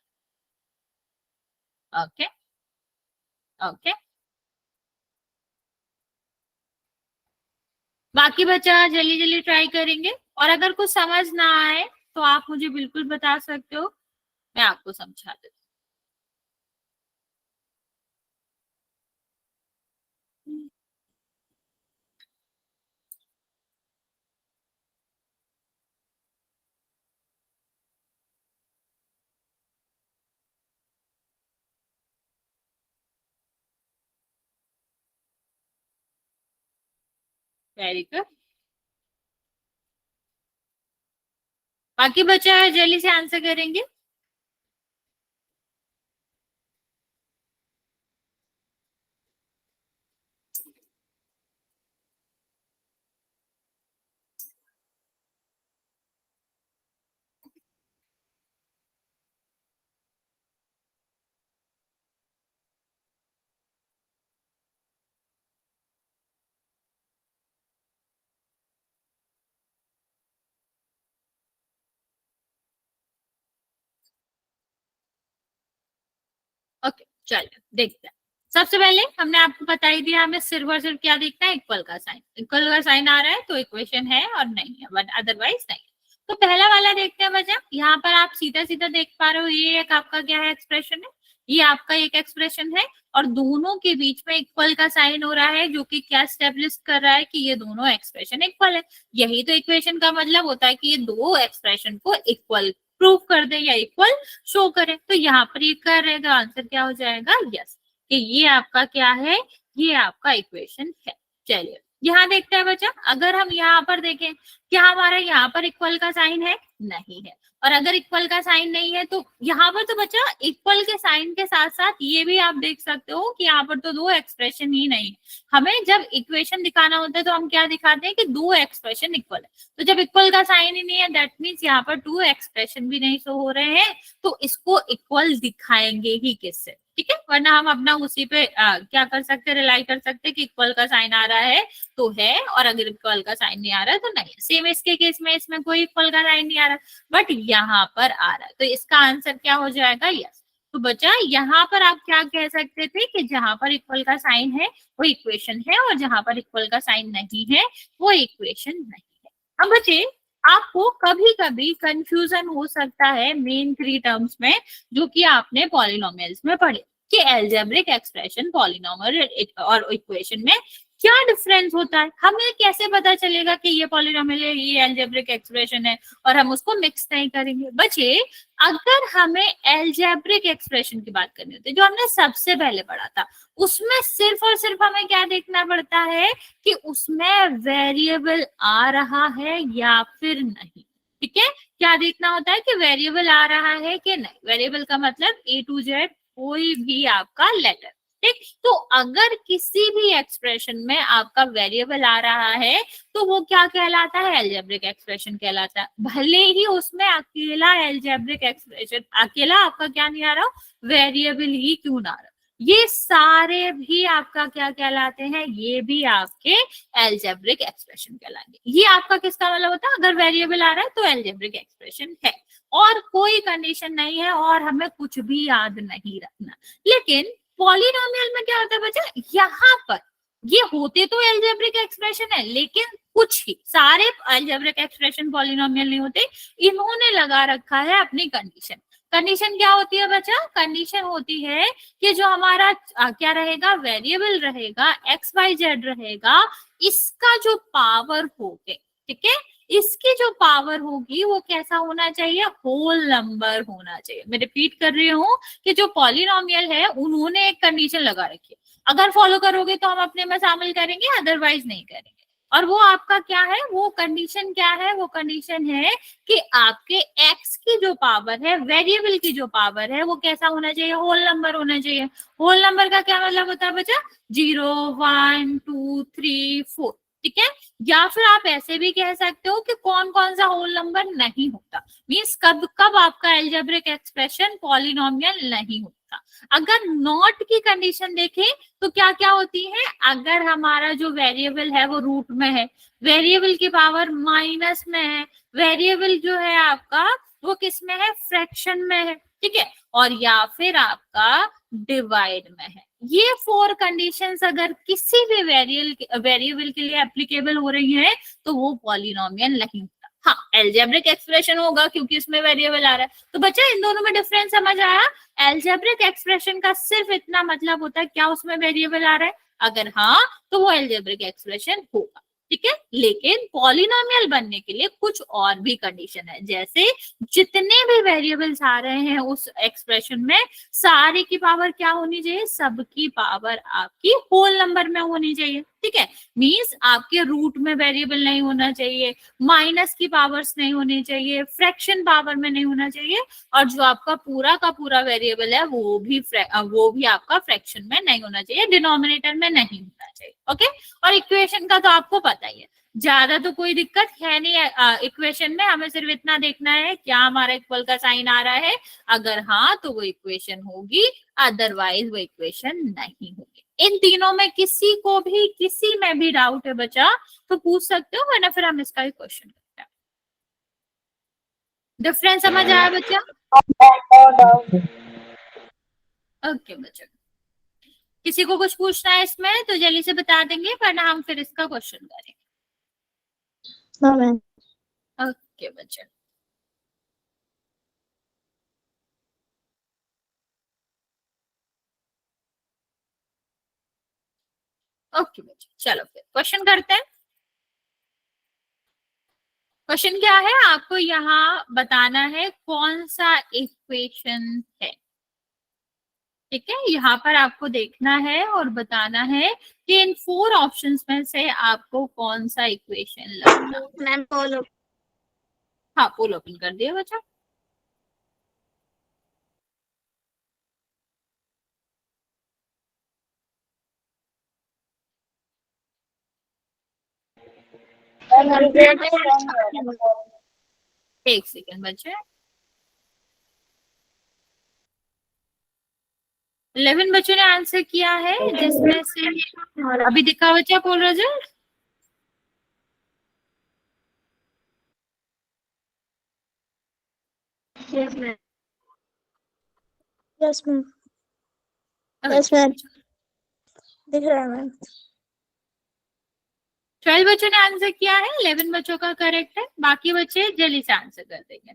हो। ओके, ओके, बाकी बच्चा जल्दी जल्दी ट्राई करेंगे, और अगर कुछ समझ ना आए तो आप मुझे बिल्कुल बता सकते हो, मैं आपको समझा देती हूँ। वेरी गुड, बाकी बच्चा जल्दी से आंसर करेंगे। ओके, चलिए देखते हैं। सबसे पहले हमने आपको बता ही दिया, हमें सिर्फ और सिर्फ क्या देखना है, इक्वल का साइन। इक्वल का साइन आ रहा है तो इक्वेशन है और नहीं है, बट अदरवाइज नहीं। तो पहला वाला देखते हैं बच्चा। यहाँ पर आप सीधा सीधा देख पा रहे हो, ये एक आपका क्या है, एक्सप्रेशन है, ये आपका एक एक्सप्रेशन है, और दोनों के बीच में इक्वल का साइन हो रहा है, जो कि क्या स्टेब्लिश कर रहा है कि ये दोनों एक्सप्रेशन इक्वल है। यही तो इक्वेशन का मतलब होता है कि ये दो एक्सप्रेशन को इक्वल प्रूव कर दे या इक्वल शो करे। तो यहाँ पर ये कर रहेगा, आंसर क्या हो जाएगा, यस, कि ये आपका क्या है, ये आपका इक्वेशन है। चलिए यहाँ देखते हैं बच्चा, अगर हम यहाँ पर देखें, क्या हमारा यहाँ पर इक्वल का साइन है, नहीं है। और अगर इक्वल का साइन नहीं है तो यहाँ पर तो बच्चा इक्वल के साइन के साथ साथ ये भी आप देख सकते हो कि यहाँ पर तो दो एक्सप्रेशन ही नहीं है। हमें जब इक्वेशन दिखाना होता है तो हम क्या दिखाते हैं कि दो एक्सप्रेशन इक्वल है। तो जब इक्वल का साइन ही नहीं है, दैट मीन्स यहाँ पर टू एक्सप्रेशन भी नहीं शो हो रहे हैं, तो इसको इक्वल दिखाएंगे ही किससे, ठीक है। वरना हम अपना उसी पे क्या कर सकते, रिलाई कर सकते कि इक्वल का साइन आ रहा है तो है, और अगर इक्वल का साइन नहीं आ रहा है तो नहीं है। सेम इसके केस में इसमें कोई इक्वल का साइन नहीं आ रहा, बट यहाँ पर आ रहा है, तो इसका आंसर क्या हो जाएगा, यस। तो बच्चा यहाँ पर आप क्या कह सकते थे कि जहां पर इक्वल का साइन है वो इक्वेशन है, और जहां पर इक्वल का साइन नहीं है वो इक्वेशन नहीं है। अब बच्चे आपको कभी कभी कंफ्यूजन हो सकता है मेन थ्री टर्म्स में, जो कि आपने पॉलिनोमियल्स में पढ़े, कि अलजेब्रिक एक्सप्रेशन, पॉलिनोमियल और इक्वेशन में क्या डिफरेंस होता है। हमें कैसे पता चलेगा कि ये पॉलिनोमियल है, ये अलजेब्रिक एक्सप्रेशन है, और हम उसको मिक्स नहीं करेंगे। बच्चे अगर हमें अलजेब्रिक एक्सप्रेशन की बात करनी होती है, जो हमने सबसे पहले पढ़ा था, उसमें सिर्फ और सिर्फ हमें क्या देखना पड़ता है कि उसमें वेरिएबल आ रहा है या फिर नहीं, ठीक है। क्या देखना होता है कि वेरिएबल आ रहा है कि नहीं। वेरिएबल का मतलब A to Z कोई भी आपका लेटर, ठीक। तो अगर किसी भी एक्सप्रेशन में आपका वेरिएबल आ रहा है तो वो क्या कहलाता है, अलजेब्रिक एक्सप्रेशन कहलाता है। भले ही उसमें अकेला अलजेब्रिक एक्सप्रेशन, अकेला आपका क्या नहीं आ रहा, वेरिएबल ही क्यों ना आ रहा, ये सारे भी आपका क्या कहलाते हैं, ये भी आपके अलजेब्रिक एक्सप्रेशन कहलाएंगे। ये आपका किसका मतलब होता है, अगर वेरिएबल आ रहा है तो अलजेब्रिक एक्सप्रेशन है, और कोई कंडीशन नहीं है, और हमें कुछ भी याद नहीं रखना। लेकिन पॉलिनोमियल में क्या होता है बच्चा, यहाँ पर ये होते तो अलजेब्रिक एक्सप्रेशन है, लेकिन कुछ ही, सारे अलजेब्रिक एक्सप्रेशन पॉलिनोमियल नहीं होते। इन्होंने लगा रखा है अपनी कंडीशन। कंडीशन क्या होती है बच्चा, कंडीशन होती है कि जो हमारा क्या रहेगा, वेरिएबल रहेगा, XYZ रहेगा, इसका जो पावर होगे, ठीक है, इसकी जो पावर होगी वो कैसा होना चाहिए, होल नंबर होना चाहिए। मैं रिपीट कर रही हूँ कि जो पॉलिनोमियल है उन्होंने एक कंडीशन लगा रखी है, अगर फॉलो करोगे तो हम अपने में शामिल करेंगे, अदरवाइज नहीं करेंगे। और वो आपका क्या है, वो कंडीशन क्या है, वो कंडीशन है कि आपके x की जो पावर है, वेरिएबल की जो पावर है, वो कैसा होना चाहिए, होल नंबर होना चाहिए। होल नंबर का क्या मतलब होता है बच्चा, 0 1 2 3 4, ठीक है। या फिर आप ऐसे भी कह सकते हो कि कौन कौन सा होल नंबर नहीं होता, मीन्स कब कब आपका अलजेब्रिक एक्सप्रेशन पॉलिनोमियल नहीं होता। अगर नॉट की कंडीशन देखें तो क्या क्या होती है, अगर हमारा जो वेरिएबल है वो रूट में है, वेरिएबल की पावर माइनस में है, वेरिएबल जो है आपका वो किस में है, फ्रैक्शन में है, ठीक है, और या फिर आपका डिवाइड में है। ये 4 कंडीशंस अगर किसी भी वेरिएबल के लिए एप्लीकेबल हो रही है तो वो पॉलिनोमियल नहीं होता। हाँ, अलजेब्रिक एक्सप्रेशन होगा क्योंकि इसमें वेरिएबल आ रहा है। तो बच्चा इन दोनों में डिफरेंस समझ आया। अलजेब्रिक एक्सप्रेशन का सिर्फ इतना मतलब होता है क्या उसमें वेरिएबल आ रहा है, अगर हाँ तो वो अलजेब्रिक एक्सप्रेशन होगा, ठीक है। लेकिन पॉलिनोमियल बनने के लिए कुछ और भी कंडीशन है, जैसे जितने भी वेरिएबल्स आ रहे हैं उस एक्सप्रेशन में, सारे की पावर क्या होनी चाहिए, सबकी पावर आपकी होल नंबर में होनी चाहिए, ठीक है। मींस आपके रूट में वेरिएबल नहीं होना चाहिए, माइनस की पावर्स नहीं होनी चाहिए, फ्रैक्शन पावर में नहीं होना चाहिए, और जो आपका पूरा का पूरा वेरिएबल है वो भी आपका फ्रैक्शन में नहीं होना चाहिए, डिनोमिनेटर में नहीं होना चाहिए, ओके। और इक्वेशन का तो आपको पता ही है, ज्यादा तो कोई दिक्कत है नहीं इक्वेशन में। हमें सिर्फ इतना देखना है क्या हमारा इक्वल का साइन आ रहा है, अगर हाँ तो वो इक्वेशन होगी, अदरवाइज वो इक्वेशन नहीं होगी। इन तीनों में किसी को भी किसी में भी डाउट है बच्चा तो पूछ सकते हो, वरना फिर हम इसका ही क्वेश्चन करते हैं। डिफरेंस समझ आया बच्चा, ओके बच्चा। किसी को कुछ पूछना है इसमें तो जल्दी से बता देंगे, वरना हम फिर इसका क्वेश्चन करेंगे। हाँ मैम। ओके बच्चे, ओके बच्चे, चलो फिर क्वेश्चन करते हैं। क्वेश्चन क्या है, आपको यहाँ बताना है कौन सा इक्वेशन है। ठीक है, यहाँ पर आपको देखना है और बताना है कि इन 4 ऑप्शंस में से आपको कौन सा इक्वेशन लगता है। Ma'am follow. हाँ, पोल ओपन कर दिया बच्चा। एक सेकेंड बच्चे, 11 बच्चों ने आंसर किया है, जिसमें से अभी दिखा बच्चा पोल result. Yes ma'am. Yes ma'am. Yes ma'am. दिख रहा है मैम। 12 बच्चों ने आंसर किया है, 11 बच्चों का करेक्ट है, बाकी बच्चे जल्दी से आंसर कर देंगे।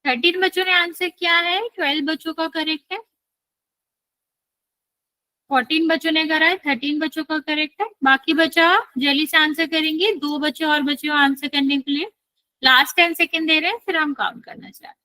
थर्टीन बच्चों ने आंसर किया है, 12 बच्चों का करेक्ट है। 14 बच्चों ने करा है, 13 बच्चों का करेक्ट है। बाकी बच्चा जल्दी से आंसर करेंगे, 2 बच्चे और बच्चे आंसर करने के लिए। लास्ट 10 सेकेंड दे रहे हैं, फिर हम काउंट करना चाहते हैं।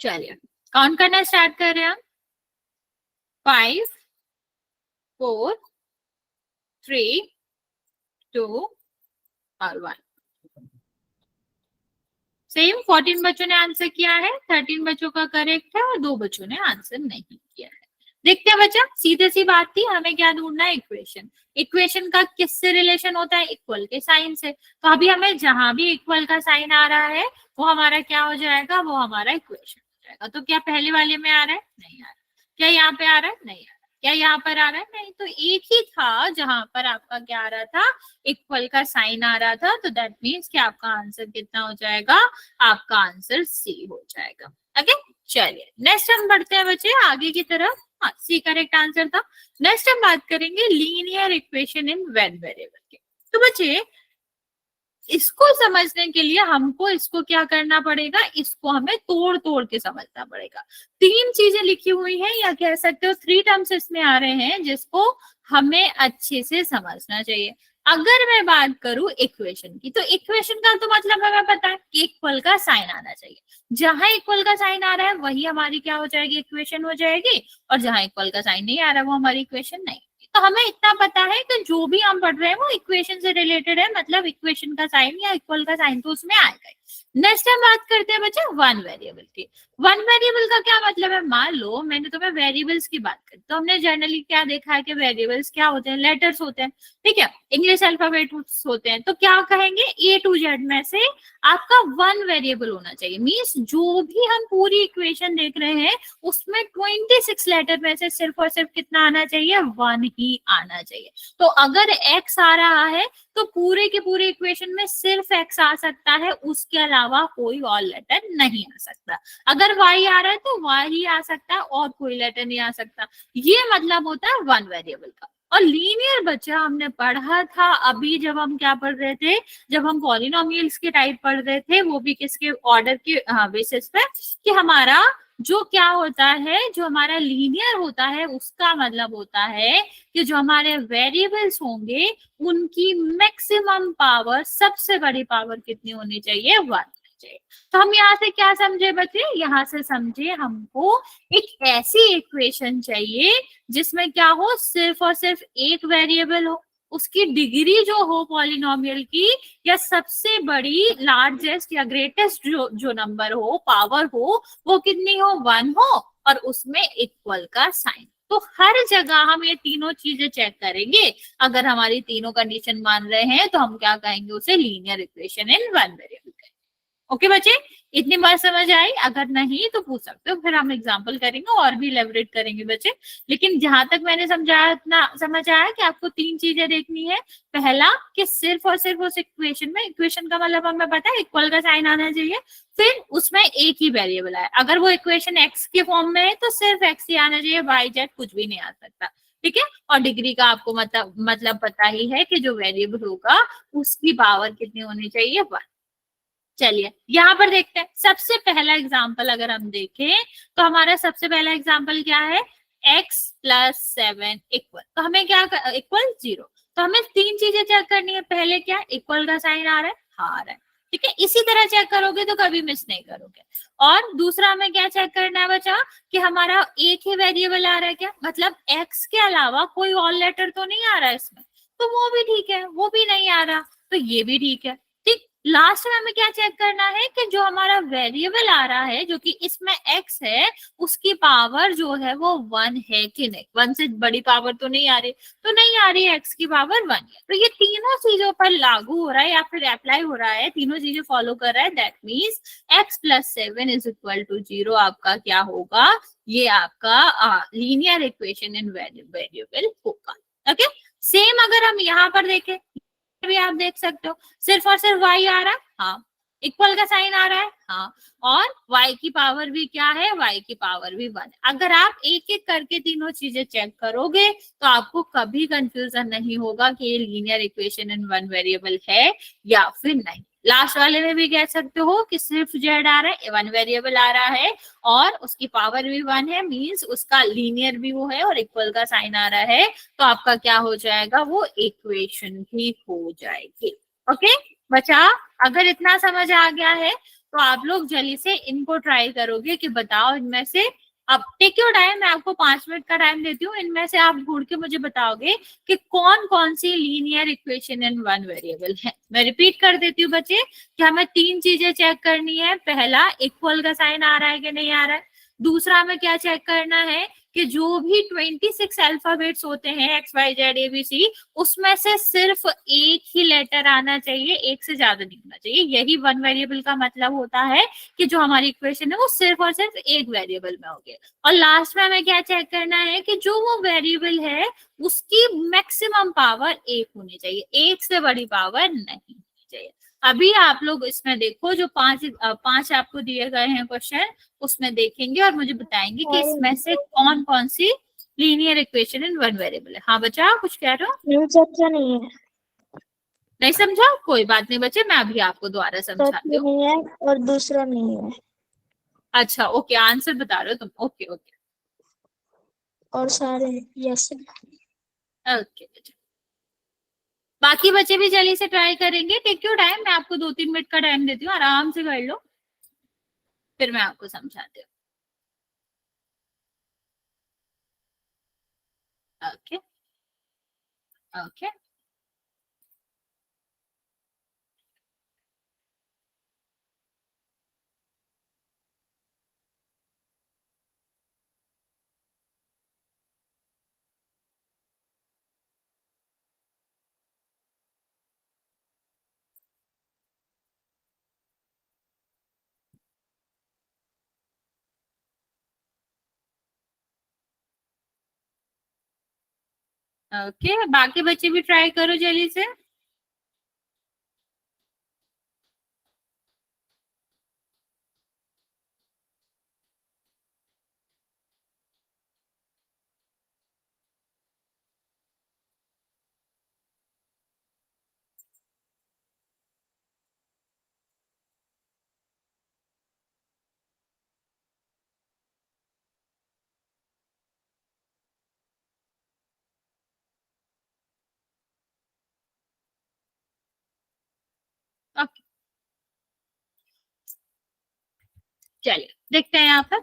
चलिए काउंट करना स्टार्ट कर रहे हैं हम। 5 4 3 2 और 1। सेम 14 बच्चों ने आंसर किया है, 13 बच्चों का करेक्ट है और 2 बच्चों ने आंसर नहीं किया है। देखते हैं बच्चा, सीधे सी बात थी, हमें क्या ढूंढना है, इक्वेशन। इक्वेशन का किससे रिलेशन होता है, इक्वल के साइन से। तो अभी हमें जहां भी इक्वल का साइन आ रहा है वो हमारा क्या हो जाएगा, वो हमारा इक्वेशन हो जाएगा। तो क्या पहले वाले में आ रहा है, नहीं आ रहा। क्या यहाँ पे आ रहा है, नहीं आ रहा। क्या यहाँ पर आ रहा है, नहीं। तो एक ही था जहां पर आपका क्या आ रहा था, इक्वल का साइन आ रहा था। तो दैट मीन्स कि आपका आंसर कितना हो जाएगा, आपका आंसर सी हो जाएगा। ओके, चलिए नेक्स्ट हम बढ़ते हैं बच्चे आगे की तरफ। हाँ, सी करेक्ट आंसर था। नेक्स्ट हम बात करेंगे linear equation in when variable के। तो बच्चे इसको समझने के लिए हमको इसको क्या करना पड़ेगा, इसको हमें तोड़ तोड़ के समझना पड़ेगा। 3 चीजें लिखी हुई हैं, या कह सकते हो 3 टर्म्स इसमें आ रहे हैं, जिसको हमें अच्छे से समझना चाहिए। अगर मैं बात करूं इक्वेशन की, तो इक्वेशन का तो मतलब हमें पता है कि इक्वल का साइन आना चाहिए। जहां इक्वल का साइन आ रहा है वही हमारी क्या हो जाएगी, इक्वेशन हो जाएगी। और जहां इक्वल का साइन नहीं आ रहा है वो हमारी इक्वेशन नहीं। तो हमें इतना पता है कि जो भी हम पढ़ रहे हैं वो इक्वेशन से रिलेटेड है, मतलब इक्वेशन का साइन या इक्वल का साइन तो उसमें आएगा। नेक्स्ट हम बात करते हैं बच्चे वन वेरिएबल की। वन वेरिएबल का क्या मतलब है, मान लो मैंने तुम्हें वेरिएबल्स की बात करी, तो हमने जनरली क्या देखा है कि वेरिएबल्स क्या होते हैं, लेटर्स होते हैं। ठीक है, इंग्लिश अल्फाबेट होते हैं। तो क्या कहेंगे, ए टू जेड में से आपका वन वेरिएबल होना चाहिए। मीन्स जो भी हम पूरी इक्वेशन देख रहे हैं उसमें 26 लेटर में से सिर्फ और सिर्फ कितना आना चाहिए, 1 ही आना चाहिए। तो अगर एक्स आ रहा है तो पूरे के पूरे इक्वेशन में सिर्फ एक्स आ सकता है, उसके अलावा कोई और लेटर नहीं आ सकता। अगर वाई आ रहा है तो वाई ही आ सकता है, और कोई लेटर नहीं आ सकता। ये मतलब होता है वन वेरिएबल का। और लीनियर बच्चा हमने पढ़ा था अभी, जब हम क्या पढ़ रहे थे, जब हम पॉलिनोमियल्स के टाइप पढ़ रहे थे, वो भी किसके ऑर्डर के बेसिस पे, कि हमारा जो क्या होता है, जो हमारा लीनियर होता है उसका मतलब होता है कि जो हमारे वेरिएबल्स होंगे उनकी मैक्सिमम पावर, सबसे बड़ी पावर कितनी होनी चाहिए, 1। चाहिए। तो हम यहाँ से क्या समझे बच्चे, यहाँ से समझे हमको एक ऐसी इक्वेशन चाहिए जिसमें क्या हो, सिर्फ और सिर्फ एक वेरिएबल हो, उसकी डिग्री जो हो पॉलिनोमियल की, या सबसे बड़ी लार्जेस्ट या ग्रेटेस्ट जो नंबर हो, पावर हो, वो कितनी हो, 1 हो, और उसमें इक्वल का साइन। तो हर जगह हम ये तीनों चीजें चेक करेंगे। अगर हमारी तीनों कंडीशन मान रहे हैं तो हम क्या कहेंगे, उसे linear equation in one variable. Okay बच्चे, इतनी बात समझ आई? अगर नहीं तो पूछ सकते हो, फिर हम एग्जांपल करेंगे और भी इलेबोरेट करेंगे बच्चे। लेकिन जहां तक मैंने समझाया, इतना समझ आया कि आपको तीन चीजें देखनी है। पहला कि सिर्फ और सिर्फ उस इक्वेशन में, इक्वेशन का मतलब हमें पता है इक्वल का साइन आना चाहिए, फिर उसमें एक ही वेरिएबल है। अगर वो इक्वेशन एक्स के फॉर्म में है तो सिर्फ एक्स ही आना चाहिए, वाई जेड कुछ भी नहीं आ सकता। ठीक है, और डिग्री का आपको मतलब पता ही है कि जो वेरिएबल होगा उसकी पावर कितनी होनी चाहिए, 1। चलिए यहाँ पर देखते हैं सबसे पहला एग्जाम्पल। अगर हम देखें तो हमारा सबसे पहला एग्जाम्पल क्या है, x प्लस 7 इक्वल, तो हमें क्या इक्वल 0। तो हमें तीन चीजें चेक करनी है। पहले क्या, इक्वल का साइन आ रहा है, हाँ आ रहा है, ठीक है, इसी तरह चेक करोगे तो कभी मिस नहीं करोगे। और दूसरा हमें क्या चेक करना है बच्चा, कि हमारा एक ही वेरिएबल आ रहा है क्या, मतलब x के अलावा कोई और लेटर तो नहीं आ रहा है इसमें, तो वो भी ठीक है, वो भी नहीं आ रहा तो ये भी ठीक है। ठीक, लास्ट में हमें क्या चेक करना है कि जो हमारा वेरिएबल आ रहा है जो कि इसमें x है, उसकी पावर जो है वो 1 है कि नहीं, 1 से बड़ी पावर तो नहीं आ रही, तो नहीं आ रही है, x की पावर 1 है। तो ये तीनों चीजों पर लागू हो रहा है या फिर अप्लाई हो रहा है, तीनों चीजें फॉलो कर रहा है। That means x plus 7 is equal to 0 आपका क्या होगा, ये आपका लीनियर इक्वेशन इन वेरिएबल होगा। ओके, सेम अगर हम यहाँ पर देखें भी आप देख सकते हो, सिर्फ और सिर्फ y आ रहा है, हाँ, इक्वल का साइन आ रहा है, हाँ, और y की पावर भी क्या है, y की पावर भी 1 है। अगर आप एक एक करके तीनों चीजें चेक करोगे तो आपको कभी कंफ्यूजन नहीं होगा कि ये linear equation in one variable है या फिर नहीं। लास्ट वाले में भी कह सकते हो कि सिर्फ z आ रहा है, 1 वेरिएबल आ रहा है और उसकी पावर भी 1 है, मीन्स उसका लीनियर भी वो है और इक्वल का साइन आ रहा है, तो आपका क्या हो जाएगा, वो इक्वेशन भी हो जाएगी। ओके बच्चा, अगर इतना समझ आ गया है तो आप लोग जल्दी से इनको ट्राई करोगे कि बताओ इनमें से, अब टेक योर टाइम, मैं आपको 5 मिनट का टाइम देती हूँ, इनमें से आप ढूंढ के मुझे बताओगे कि कौन कौन सी linear equation in one variable है। मैं रिपीट कर देती हूँ बच्चे कि हमें तीन चीजें चेक करनी है। पहला, इक्वल का साइन आ रहा है कि नहीं आ रहा है। दूसरा हमें क्या चेक करना है कि जो भी 26 अल्फाबेट्स होते हैं XYZ ABC, उसमें से सिर्फ एक ही लेटर आना चाहिए, एक से ज्यादा नहीं होना चाहिए। यही वन वेरिएबल का मतलब होता है कि जो हमारी इक्वेशन है वो सिर्फ और सिर्फ एक वेरिएबल में होगी। और लास्ट में हमें क्या चेक करना है कि जो वो वेरिएबल है उसकी मैक्सिमम पावर 1 होनी चाहिए, एक से बड़ी पावर नहीं होनी चाहिए। अभी आप लोग इसमें देखो, जो पांच आपको दिए गए हैं क्वेश्चन, उसमें देखेंगे और मुझे बताएंगे कि इसमें से कौन कौन सी linear equation in one variable है। हाँ बच्चा, कुछ कह रहे हो? नहीं है, नहीं समझा, कोई बात नहीं बच्चे, मैं अभी आपको दोबारा समझाती हूँ। नहीं है और दूसरा नहीं है, अच्छा ओके, आंसर बता रहे हो तुम, ओके ओके और सारे यस। ओके बच्चा, बाकी बच्चे भी जल्दी से ट्राई करेंगे। टेक योर टाइम, मैं आपको 2-3 मिनट का टाइम देती हूँ, आराम से कर लो, फिर मैं आपको समझाती हूँ। ओके ओके ओके, बाकी बच्चे भी ट्राई करो जल्दी से। चलिए देखते हैं यहाँ पर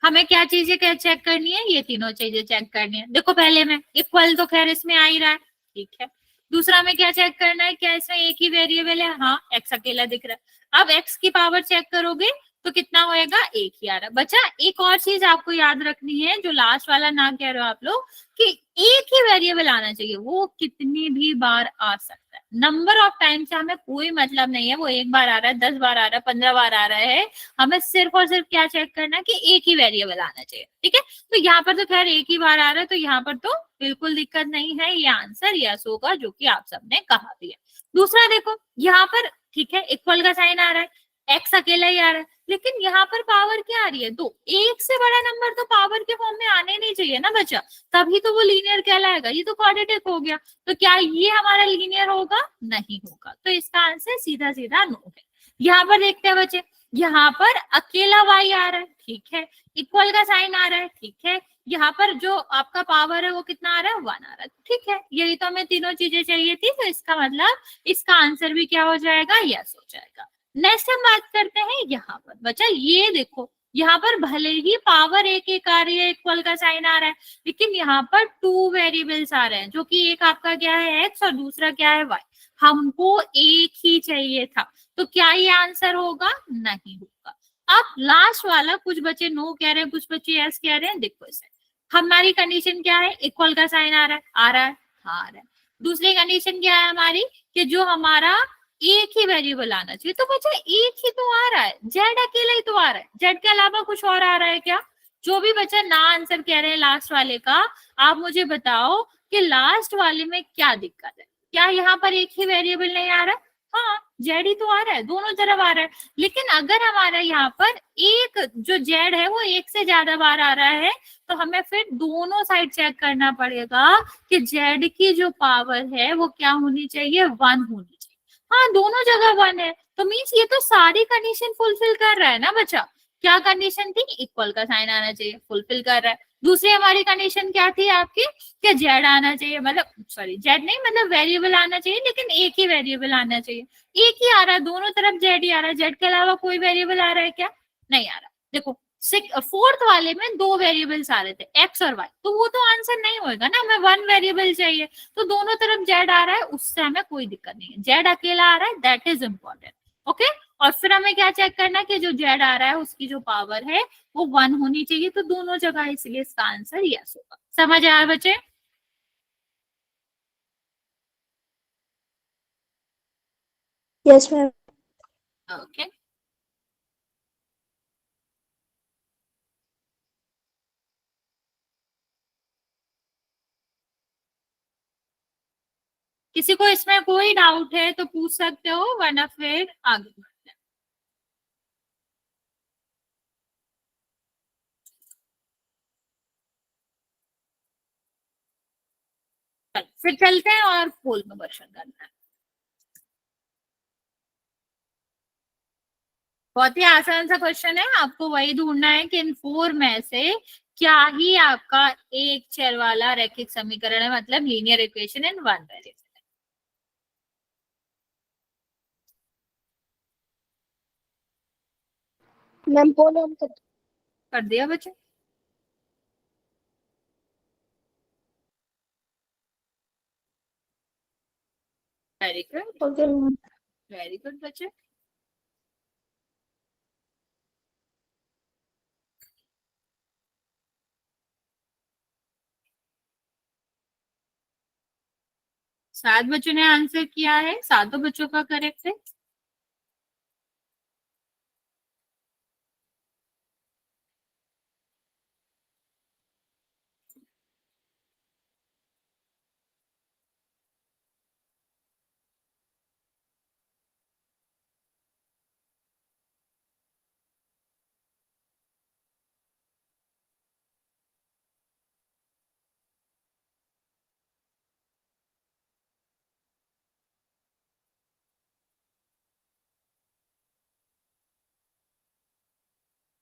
हमें क्या चीजें चेक करनी है, ये तीनों चीजें चेक करनी है। देखो पहले में इक्वल तो खैर इसमें आ ही रहा है, ठीक है। दूसरा में क्या चेक करना है, क्या इसमें एक ही वेरिएबल है, हाँ एक्स अकेला दिख रहा है। अब एक्स की पावर चेक करोगे तो कितना होएगा, एक ही आ रहा है। बच्चा एक और चीज आपको याद रखनी है, जो लास्ट वाला ना कह रहे हो आप लोग, कि एक ही वेरिएबल आना चाहिए, वो कितनी भी बार आ सकता है। नंबर ऑफ टाइम से हमें कोई मतलब नहीं है, वो एक बार आ रहा है, 10 बार आ रहा है, 15 बार आ रहा है, हमें सिर्फ और सिर्फ क्या चेक करना है कि एक ही वेरिएबल आना चाहिए, ठीक है। तो यहाँ पर तो खैर एक ही बार आ रहा है, तो यहाँ पर तो बिल्कुल दिक्कत नहीं है, ये आंसर यस होगा, जो कि आप सबने कहा भी है। दूसरा देखो यहाँ पर, ठीक है, इक्वल का साइन आ रहा है, एक्स अकेला ही आ रहा है, लेकिन यहाँ पर पावर क्या आ रही है, दो। एक से बड़ा नंबर तो पावर के फॉर्म में आने नहीं चाहिए ना बच्चा, तभी तो वो लीनियर कहलाएगा। ये तो क्वाड्रेटिक हो गया, तो क्या ये हमारा लीनियर होगा, नहीं होगा। तो इसका आंसर सीधा सीधा नो है। यहाँ पर देखते हैं बच्चे, यहाँ पर अकेला y आ रहा है, ठीक है, इक्वल का साइन आ रहा है, ठीक है, यहाँ पर जो आपका पावर है वो कितना आ रहा है, 1 आ रहा है, ठीक है। यही तो हमें तीनों चीजें चाहिए थी, तो इसका मतलब इसका आंसर भी क्या हो जाएगा, यस हो जाएगा। नेक्स्ट हम बात करते हैं यहाँ पर बच्चा, ये देखो यहाँ पर भले ही पावर एक आ रही है, इक्वल का साइन आ रहा है, लेकिन यहाँ पर 2 वेरिएबल्स आ रहे हैं, जो कि एक आपका क्या है x और दूसरा क्या है y। हमको एक ही चाहिए था, तो क्या ये आंसर होगा, नहीं होगा। अब लास्ट वाला, कुछ बच्चे नो कह रहे हैं, कुछ बच्चे यस कह रहे हैं। देखो इसे, हमारी कंडीशन क्या है, इक्वल का साइन आ रहा है, आ रहा है, हाँ आ रहा है। दूसरी कंडीशन क्या है हमारी, कि जो हमारा एक ही वेरिएबल आना चाहिए, तो बच्चा एक ही तो आ रहा है, जेड अकेला ही तो आ रहा है, जेड के अलावा कुछ और आ रहा है क्या। जो भी बच्चा ना आंसर कह रहे हैं लास्ट वाले का, आप मुझे बताओ कि लास्ट वाले में क्या दिक्कत है, क्या यहाँ पर एक ही वेरिएबल नहीं आ रहा है, हाँ जेड ही तो आ रहा है, दोनों तरफ आ रहा है। लेकिन अगर हमारा यहाँ पर एक जो जेड है वो एक से ज्यादा बार आ रहा है, तो हमें फिर दोनों साइड चेक करना पड़ेगा कि जेड की जो पावर है वो क्या होनी चाहिए, 1 होनी चाहिए। हाँ दोनों जगह 1 है, तो मीन्स ये तो सारी कंडीशन फुलफिल कर रहा है ना बच्चा। क्या कंडीशन थी, इक्वल का साइन आना चाहिए, फुलफिल कर रहा है। दूसरी हमारी कंडीशन क्या थी आपकी, क्या जेड आना चाहिए, मतलब सॉरी जेड नहीं, मतलब वेरिएबल आना चाहिए, लेकिन एक ही वेरिएबल आना चाहिए। एक ही आ रहा है, दोनों तरफ जेड ही आ रहा है, जेड के अलावा कोई वेरिएबल आ रहा है क्या, नहीं आ रहा। देखो फोर्थ वाले में 2 वेरिएबल्स आ रहे थे, एक्स और वाई, तो वो तो आंसर नहीं होगा ना, हमें 1 वेरिएबल चाहिए। तो दोनों तरफ जेड आ रहा है, उससे हमें कोई दिक्कत नहीं है, जेड अकेला आ रहा है, दैट इज इम्पोर्टेंट, ओके। और फिर हमें क्या चेक करना है कि जो जेड आ रहा है उसकी जो पावर है वो 1 होनी चाहिए, तो दोनों जगह, इसलिए इसका आंसर यस होगा। समझ आया बच्चे, यस मैम। ओके। किसी को इसमें कोई डाउट है तो पूछ सकते हो, वरना फिर आगे बढ़ते हैं। फिर चलते हैं और पोल में क्वेश्चन करना है। बहुत ही आसान सा क्वेश्चन है, आपको वही ढूंढना है कि इन 4 में से क्या ही आपका एक चर वाला रैखिक समीकरण है, मतलब linear equation in 1 variable. Ma'am poll on कर दिया बच्चे, very good, okay ma'am. Very good बच्चे। सात बच्चों ने आंसर किया है, सातों बच्चों का करेक्ट है।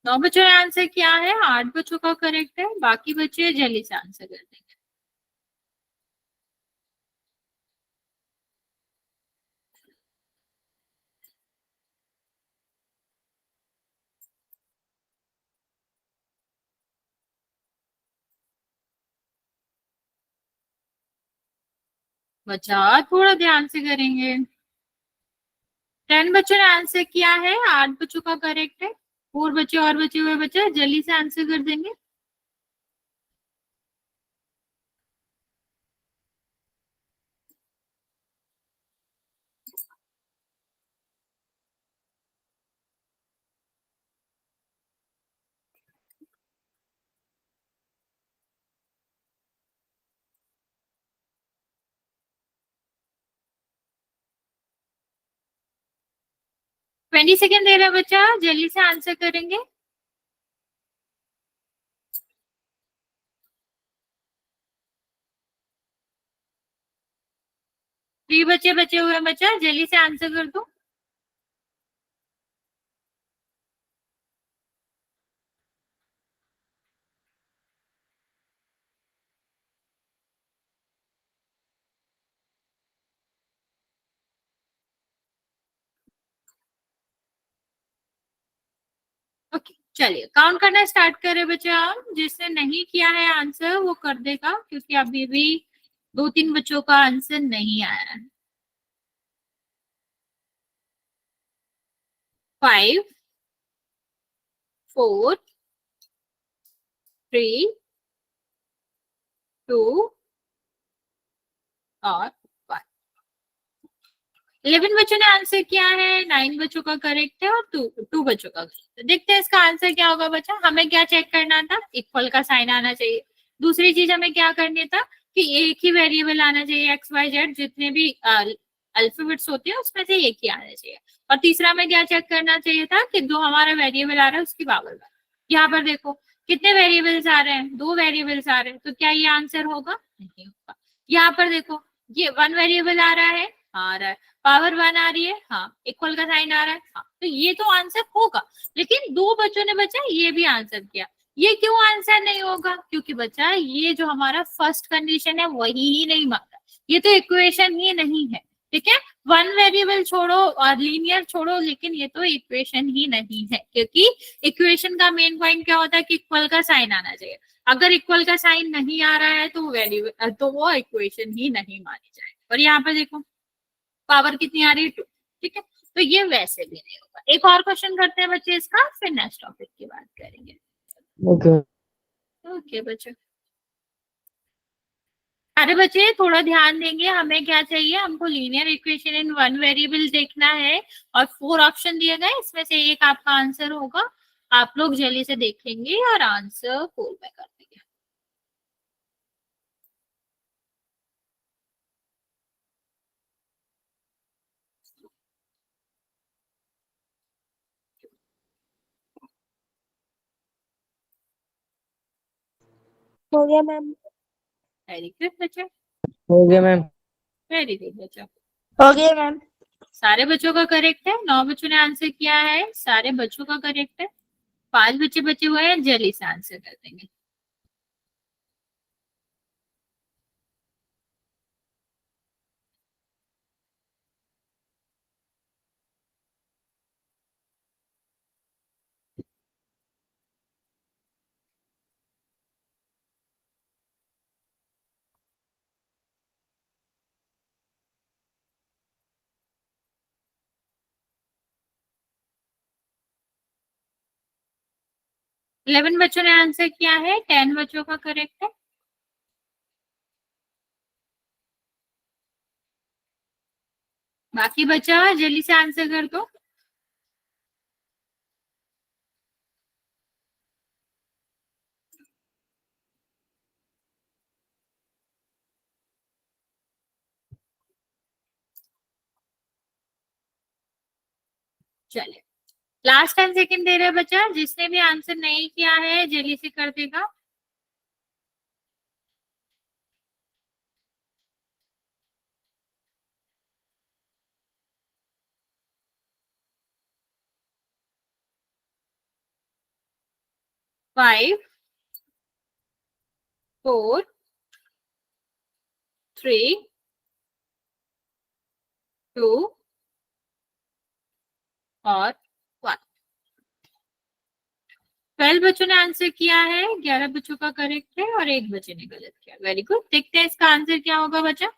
नौ बच्चों ने आंसर किया है, 8 बच्चों का करेक्ट है, बाकी बच्चे जल्दी से आंसर कर देंगे। बच्चा थोड़ा ध्यान से करेंगे। 10 बच्चों ने आंसर किया है, 8 बच्चों का करेक्ट है। 4 बच्चे और बचे हुए बच्चे जल्दी से आंसर कर देंगे। ट्वेंटी सेकेंड दे रहा है बच्चा, जल्दी से आंसर करेंगे। 3 बच्चे बचे हुए हैं बच्चा, जल्दी से आंसर कर दो। ओके चलिए काउंट करना स्टार्ट करें बच्चा। जिसने नहीं किया है आंसर वो कर देगा, क्योंकि अभी भी 2-3 बच्चों का आंसर नहीं आया है। 5 4 3 2 और 1। 11 बच्चों ने आंसर किया है, 9 बच्चों का करेक्ट है और 2 बच्चों का करेक्ट है। देखते हैं इसका आंसर क्या होगा बच्चा। हमें क्या चेक करना था, इक्वल का साइन आना चाहिए। दूसरी चीज हमें क्या करनी था कि एक ही वेरिएबल आना चाहिए, एक्स वाई जेड जितने भी अल्फाबेट्स होते हैं उसमें से एक ही आना चाहिए। और तीसरा हमें क्या चेक करना चाहिए था कि जो हमारा वेरिएबल आ रहा है उसकी पावर। यहाँ पर देखो कितने वेरिएबल्स आ रहे हैं, 2 वेरिएबल्स आ रहे हैं, तो क्या ये आंसर होगा? नहीं होगा। यहाँ पर देखो ये 1 वेरिएबल आ रहा है, आ रहा है, पावर 1 आ रही है, हाँ, इक्वल का साइन आ रहा है, हाँ, तो ये तो आंसर होगा। लेकिन 2 बच्चों ने बच्चा ये भी आंसर किया, ये क्यों आंसर नहीं होगा? क्योंकि बच्चा ये जो हमारा फर्स्ट कंडीशन है वही ही नहीं मानता, ये तो इक्वेशन ही नहीं है। ठीक है, 1 वेरिएबल छोड़ो और लीनियर छोड़ो, लेकिन ये तो इक्वेशन ही नहीं है, क्योंकि इक्वेशन का मेन पॉइंट क्या होता है कि इक्वल का साइन आना चाहिए। अगर इक्वल का साइन नहीं आ रहा है तो वेरिएबल तो वो इक्वेशन ही नहीं मानी जाए। और यहाँ पर देखो पावर कितनी आ रही है, 2। ठीक है, तो ये वैसे भी नहीं होगा। एक और क्वेश्चन करते हैं बच्चे इसका, फिर नेक्स्ट टॉपिक की बात करेंगे। ओके ओके बच्चे, अरे बच्चे थोड़ा ध्यान देंगे। हमें क्या चाहिए, हमको लीनियर इक्वेशन इन 1 वेरिएबल देखना है और 4 ऑप्शन दिए गए, इसमें से एक आपका आंसर होगा। आप लोग जल्दी से देखेंगे और आंसर 4 में कर देंगे। हो गया मैम। वेरी गुड बच्चे, हो गया मैम। वेरी गुड बच्चा। हो गया मैम। सारे बच्चों का करेक्ट है, 9 बच्चों ने आंसर किया है, सारे बच्चों का करेक्ट है। 5 बच्चे बचे हुए हैं, जल्दी से आंसर कर देंगे। इलेवन बच्चों ने आंसर किया है, 10 बच्चों का करेक्ट है। बाकी बचा जल्दी से आंसर कर दो। चलिए लास्ट 10 सेकंड दे रहे बच्चा, जिसने भी आंसर नहीं किया है जल्दी से कर देगा। फाइव 4 3 2 और 1। 12 बच्चों ने आंसर किया है, 11 बच्चों का करेक्ट है और 1 बच्चे ने गलत किया। वेरी गुड, देखते हैं इसका आंसर क्या होगा बच्चा।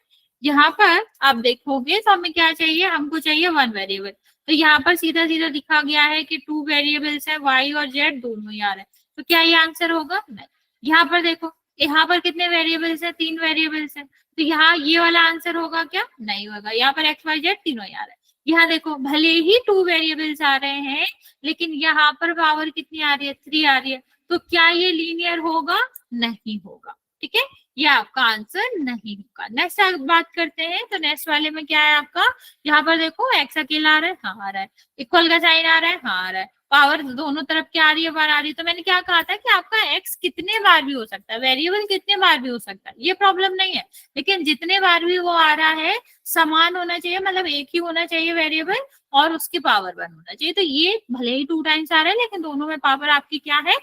यहाँ पर आप देखोगे तो हमें क्या चाहिए, हमको चाहिए वन वेरिएबल। तो यहाँ पर सीधा सीधा दिखा गया है कि टू वेरिएबल्स है, y और z दोनों ही आ रहे हैं, तो क्या ये आंसर होगा? नहीं। यहाँ पर देखो, यहाँ पर कितने वेरिएबल्स है? 3 वेरिएबल्स है, तो यहाँ ये वाला आंसर होगा क्या? नहीं होगा। यहाँ पर x y z तीनों ही आ रहे हैं। यहाँ देखो, भले ही 2 वेरिएबल्स आ रहे हैं, लेकिन यहाँ पर पावर कितनी आ रही है? 3 आ रही है, तो क्या ये लीनियर होगा? नहीं होगा। ठीक है, ये आपका आंसर नहीं होगा। नेक्स्ट बात करते हैं, तो नेक्स्ट वाले में क्या है आपका? यहाँ पर देखो x अकेला आ रहा है, हाँ आ रहा है, इक्वल का साइन आ रहा है, हाँ आ रहा है, पावर दोनों तरफ क्या आ रही है? 1 आ रही है। तो मैंने क्या कहा था कि आपका x कितने बार भी हो सकता है, वेरिएबल कितने बार भी हो सकता है, ये प्रॉब्लम नहीं है, लेकिन जितने बार भी वो आ रहा है समान होना चाहिए, मतलब एक ही होना चाहिए वेरिएबल, और उसकी पावर 1 होना चाहिए। तो ये भले ही 2 टाइम्स आ रहा है, लेकिन दोनों में पावर आपकी क्या है?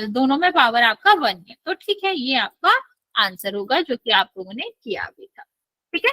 दोनों में पावर आपका 1 है। तो ठीक है, ये आपका आंसर होगा जो कि आप लोगों ने किया भी था। ठीक है,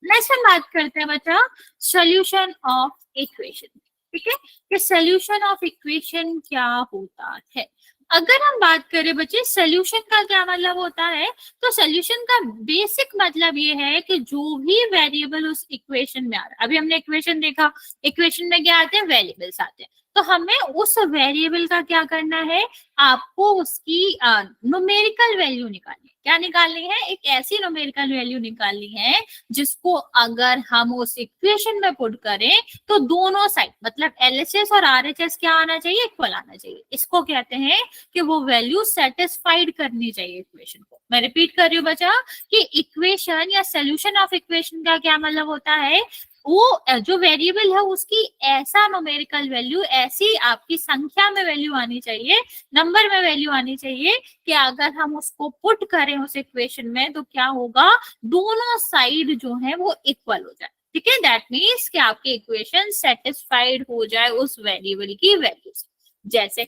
नेक्स्ट हम बात करते हैं बच्चा सॉल्यूशन ऑफ इक्वेशन। ठीक है, कि सॉल्यूशन ऑफ इक्वेशन क्या होता है। अगर हम बात करें बच्चे सॉल्यूशन का क्या मतलब होता है, तो सॉल्यूशन का बेसिक मतलब ये है कि जो भी वेरिएबल उस इक्वेशन में आ रहा है, अभी हमने इक्वेशन देखा, इक्वेशन में क्या आते हैं? वेरिएबल्स आते हैं, तो हमें उस वेरिएबल का क्या करना है? आपको उसकी न्यूमेरिकल वैल्यू निकालनी है। क्या निकालनी है? एक ऐसी न्यूमेरिकल वैल्यू निकालनी है जिसको अगर हम उस इक्वेशन में पुट करें तो दोनों साइड, मतलब एलएचएस और आरएचएस क्या आना चाहिए? इक्वल आना चाहिए। इसको कहते हैं कि वो वैल्यू सेटिस्फाइड करनी चाहिए इक्वेशन को। मैं रिपीट कर रही हूँ बच्चा कि इक्वेशन या सोल्यूशन ऑफ इक्वेशन का क्या मतलब होता है? वो जो वेरिएबल है उसकी ऐसा न्यूमेरिकल वैल्यू, ऐसी आपकी संख्या में वैल्यू आनी चाहिए, नंबर में वैल्यू आनी चाहिए कि अगर हम उसको पुट करें उस इक्वेशन में तो क्या होगा? दोनों साइड जो है वो इक्वल हो जाए। ठीक है, दैट मीन्स कि आपकी इक्वेशन सेटिस्फाइड हो जाए उस वेरिएबल की वैल्यू से। जैसे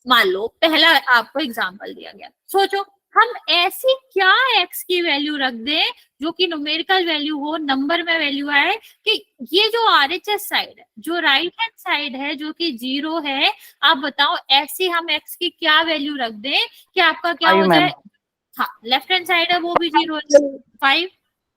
मान लो पहला आपको एग्जांपल दिया गया, सोचो हम ऐसी क्या x की वैल्यू रख दें जो कि न्यूमेरिकल वैल्यू हो, नंबर में वैल्यू आए, कि ये जो आरएचएस साइड है, जो राइट हैंड साइड है जो कि 0 है, आप बताओ ऐसी हम x की क्या वैल्यू रख दें कि आपका क्या हो जाए? हाँ, लेफ्ट हैंड साइड है वो भी 0 है, 5।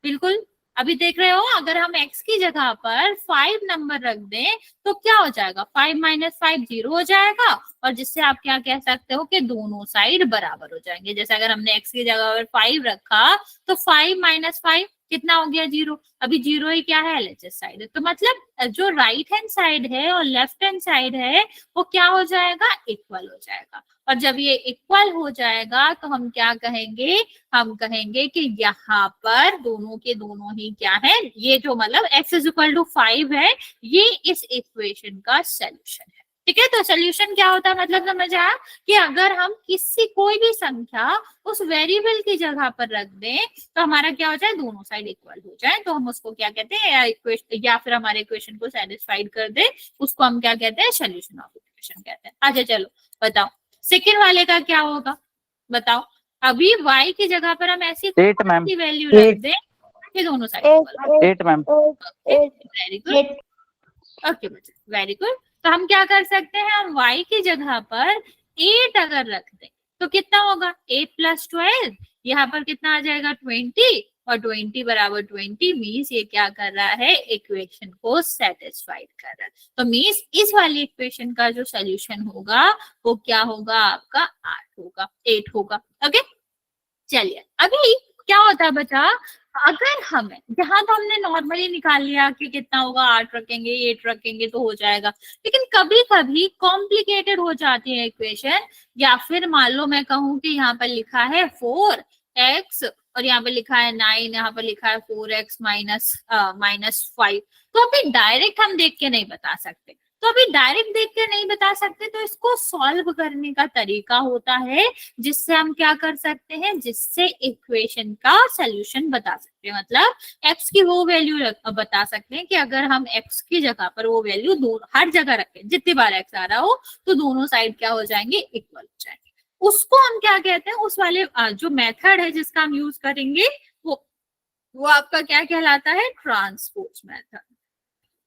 बिल्कुल, अभी देख रहे हो, अगर हम x की जगह पर 5 नंबर रख दें तो क्या हो जाएगा? 5 - 5 0 हो जाएगा, और जिससे आप क्या कह सकते हो कि दोनों साइड बराबर हो जाएंगे। जैसे अगर हमने x की जगह पर 5 रखा तो 5 - 5 कितना हो गया? 0। अभी 0 ही क्या है? एलएचएस साइड है। तो मतलब जो राइट हैंड साइड है और लेफ्ट हैंड साइड है वो क्या हो जाएगा? इक्वल हो जाएगा। और जब ये इक्वल हो जाएगा तो हम क्या कहेंगे? हम कहेंगे कि यहाँ पर दोनों के दोनों ही क्या है? ये जो मतलब x = 5 है, ये इस इक्वेशन का सोल्यूशन है। ठीक है, तो सोल्यूशन क्या होता है? मतलब समझ आया कि अगर हम किसी कोई भी संख्या उस वेरिएबल की जगह पर रख दें तो हमारा क्या हो जाए? दोनों साइड इक्वल हो जाए, तो हम उसको क्या कहते हैं? या फिर हमारे इक्वेशन को सेटिस्फाइड कर दे, उसको हम क्या कहते हैं? सोल्यूशन ऑफ इक्वेशन कहते हैं। अच्छा चलो बताओ सेकेंड वाले का क्या होगा? बताओ, अभी y की जगह पर हम ऐसी कौन सी वैल्यू रख दें कि दोनों side equal? 8 ma'am. Very good, okay बच्चे, वेरी गुड। तो हम क्या कर सकते हैं? हम y की जगह पर 8 अगर रख दें तो कितना होगा? 8 + 12, यहाँ पर कितना आ जाएगा? 20, और 20 = 20 मीन्स ये क्या कर रहा है? इक्वेशन को सेटिस्फाइड कर रहा है। तो मीन्स इस वाली इक्वेशन का जो सोल्यूशन होगा वो क्या होगा? आपका 8 होगा। ओके, चलिए अभी क्या होता है बच्चा, अगर हमें यहाँ तो हमने नॉर्मली निकाल लिया कि कितना होगा, 8 रखेंगे 8 रखेंगे तो हो जाएगा, लेकिन कभी कभी कॉम्प्लिकेटेड हो जाती है इक्वेशन। या फिर मान लो मैं कहूँ कि यहाँ पर लिखा है 4x और यहाँ पे लिखा है 9, यहाँ पर लिखा है 4x -5, तो अभी डायरेक्ट हम देख के नहीं बता सकते। तो अभी डायरेक्ट देख के नहीं बता सकते, तो इसको सॉल्व करने का तरीका होता है जिससे हम क्या कर सकते हैं? जिससे इक्वेशन का सॉल्यूशन बता सकते हैं। मतलब x की वो वैल्यू बता सकते हैं कि अगर हम x की जगह पर वो वैल्यू हर जगह रखें, जितनी बार x आ रहा हो तो दोनों साइड क्या हो जाएंगे? इक्वल हो जाएंगे। उसको हम क्या कहते हैं? उस वाले जो मेथड है जिसका हम यूज करेंगे वो आपका क्या कहलाता है? Transpose method.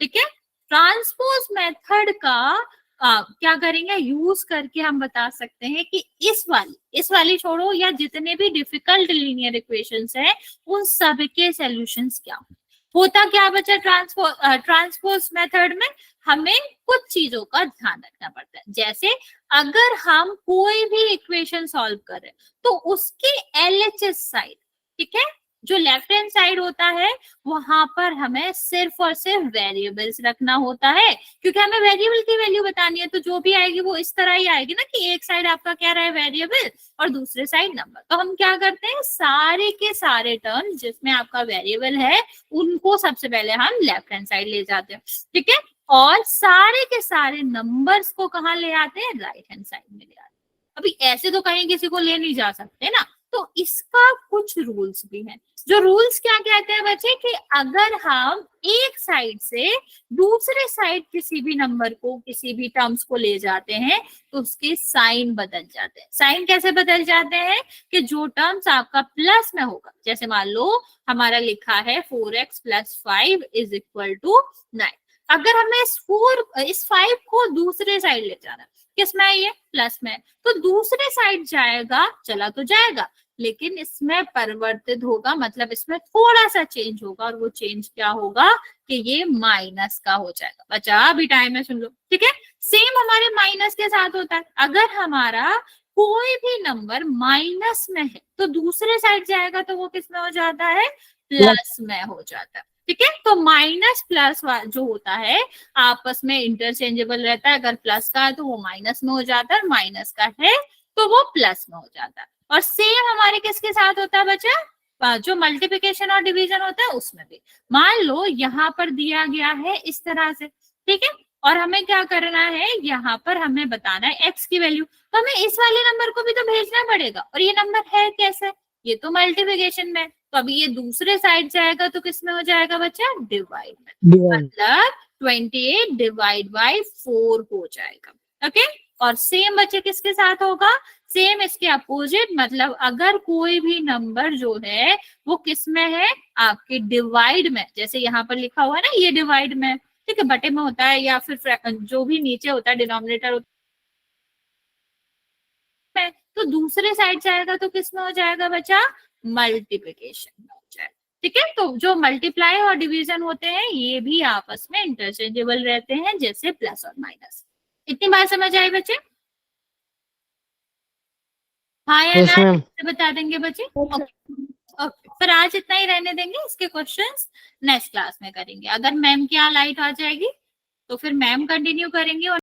ठीक है, ट्रांसपोज मेथड का क्या करेंगे, यूज करके हम बता सकते हैं कि इस वाली छोड़ो या जितने भी डिफिकल्ट लीनियर इक्वेशंस हैं उन सब के सॉल्यूशंस क्या होता। क्या बचा ट्रांसपोज मेथड में हमें कुछ चीजों का ध्यान रखना पड़ता है। जैसे अगर हम कोई भी इक्वेशन सॉल्व करें तो उसकी LHS साइड, ठीक है, जो लेफ्ट हैंड साइड होता है वहां पर हमें सिर्फ और सिर्फ वेरिएबल्स रखना होता है, क्योंकि हमें वेरिएबल की वैल्यू बतानी है। तो जो भी आएगी वो इस तरह ही आएगी ना कि एक साइड आपका क्या रहा है वेरिएबल और दूसरे साइड नंबर। तो हम क्या करते हैं, सारे के सारे टर्म्स जिसमें आपका वेरिएबल है उनको सबसे पहले हम लेफ्ट हैंड साइड ले जाते हैं, ठीक है, और सारे के सारे नंबर्स को कहाँ ले आते हैं, राइट हैंड साइड में ले आते हैं। अभी ऐसे तो कहीं किसी को ले नहीं जा सकते ना, तो इसका कुछ रूल्स भी हैं। जो रूल्स क्या कहते हैं बच्चे, कि अगर हम एक साइड से दूसरे साइड किसी भी नंबर को, किसी भी टर्म्स को ले जाते हैं तो उसके साइन बदल जाते हैं। साइन कैसे बदल जाते हैं, कि जो टर्म्स आपका प्लस में होगा, जैसे मान लो हमारा लिखा है 4x + 5 = 9, अगर हमें इस 5 को दूसरे साइड ले जाना, किसमें है ये, प्लस में, तो दूसरे साइड जाएगा, चला तो जाएगा लेकिन इसमें परिवर्तित होगा, मतलब इसमें थोड़ा सा चेंज होगा, और वो चेंज क्या होगा कि ये माइनस का हो जाएगा। बच्चा अभी टाइम में सुन लो, ठीक है। सेम हमारे माइनस के साथ होता है, अगर हमारा कोई भी नंबर माइनस में है तो दूसरे साइड जाएगा तो वो किस में हो जाता है, प्लस में हो जाता है, ठीक है। तो माइनस प्लस जो होता है आपस में इंटरचेंजेबल रहता है। अगर प्लस का है तो वो माइनस में हो जाता है, और माइनस का है तो वो प्लस में हो जाता है। और सेम हमारे किसके साथ होता है बच्चा, जो मल्टीप्लिकेशन और डिवीजन होता है उसमें भी। मान लो यहाँ पर दिया गया है इस तरह से, ठीक है, और हमें क्या करना है, यहाँ पर हमें बताना है x की वैल्यू, तो हमें इस वाले नंबर को भी तो भेजना पड़ेगा। और ये नंबर है कैसे, ये तो मल्टीप्लिकेशन में, तो अभी ये दूसरे साइड जाएगा तो किस में हो जाएगा बच्चा, डिवाइड में, मतलब 28 / 4 हो जाएगा, ओके। और सेम बच्चे किसके साथ होगा, सेम इसके अपोजिट, मतलब अगर कोई भी नंबर जो है वो किस में है, आपके डिवाइड में, जैसे यहाँ पर लिखा हुआ है ना ये डिवाइड में, ठीक है, बटे में होता है, या फिर जो भी नीचे होता है डिनोमिनेटर होता है, तो दूसरे साइड जाएगा तो किस में हो जाएगा बच्चा, मल्टीप्लिकेशन में हो जाएगा, ठीक है। तो जो मल्टीप्लाई और डिवीजन होते हैं ये भी आपस में इंटरचेंजेबल रहते हैं, जैसे प्लस और माइनस। इतनी बात समझ आई बच्चे, हाँ या यस ना, मैम। बता देंगे बच्चे। ओके, फिर आज इतना ही रहने देंगे, इसके क्वेश्चंस नेक्स्ट क्लास में करेंगे। अगर मैम की यहाँ लाइट आ जाएगी तो फिर मैम कंटिन्यू करेंगे। और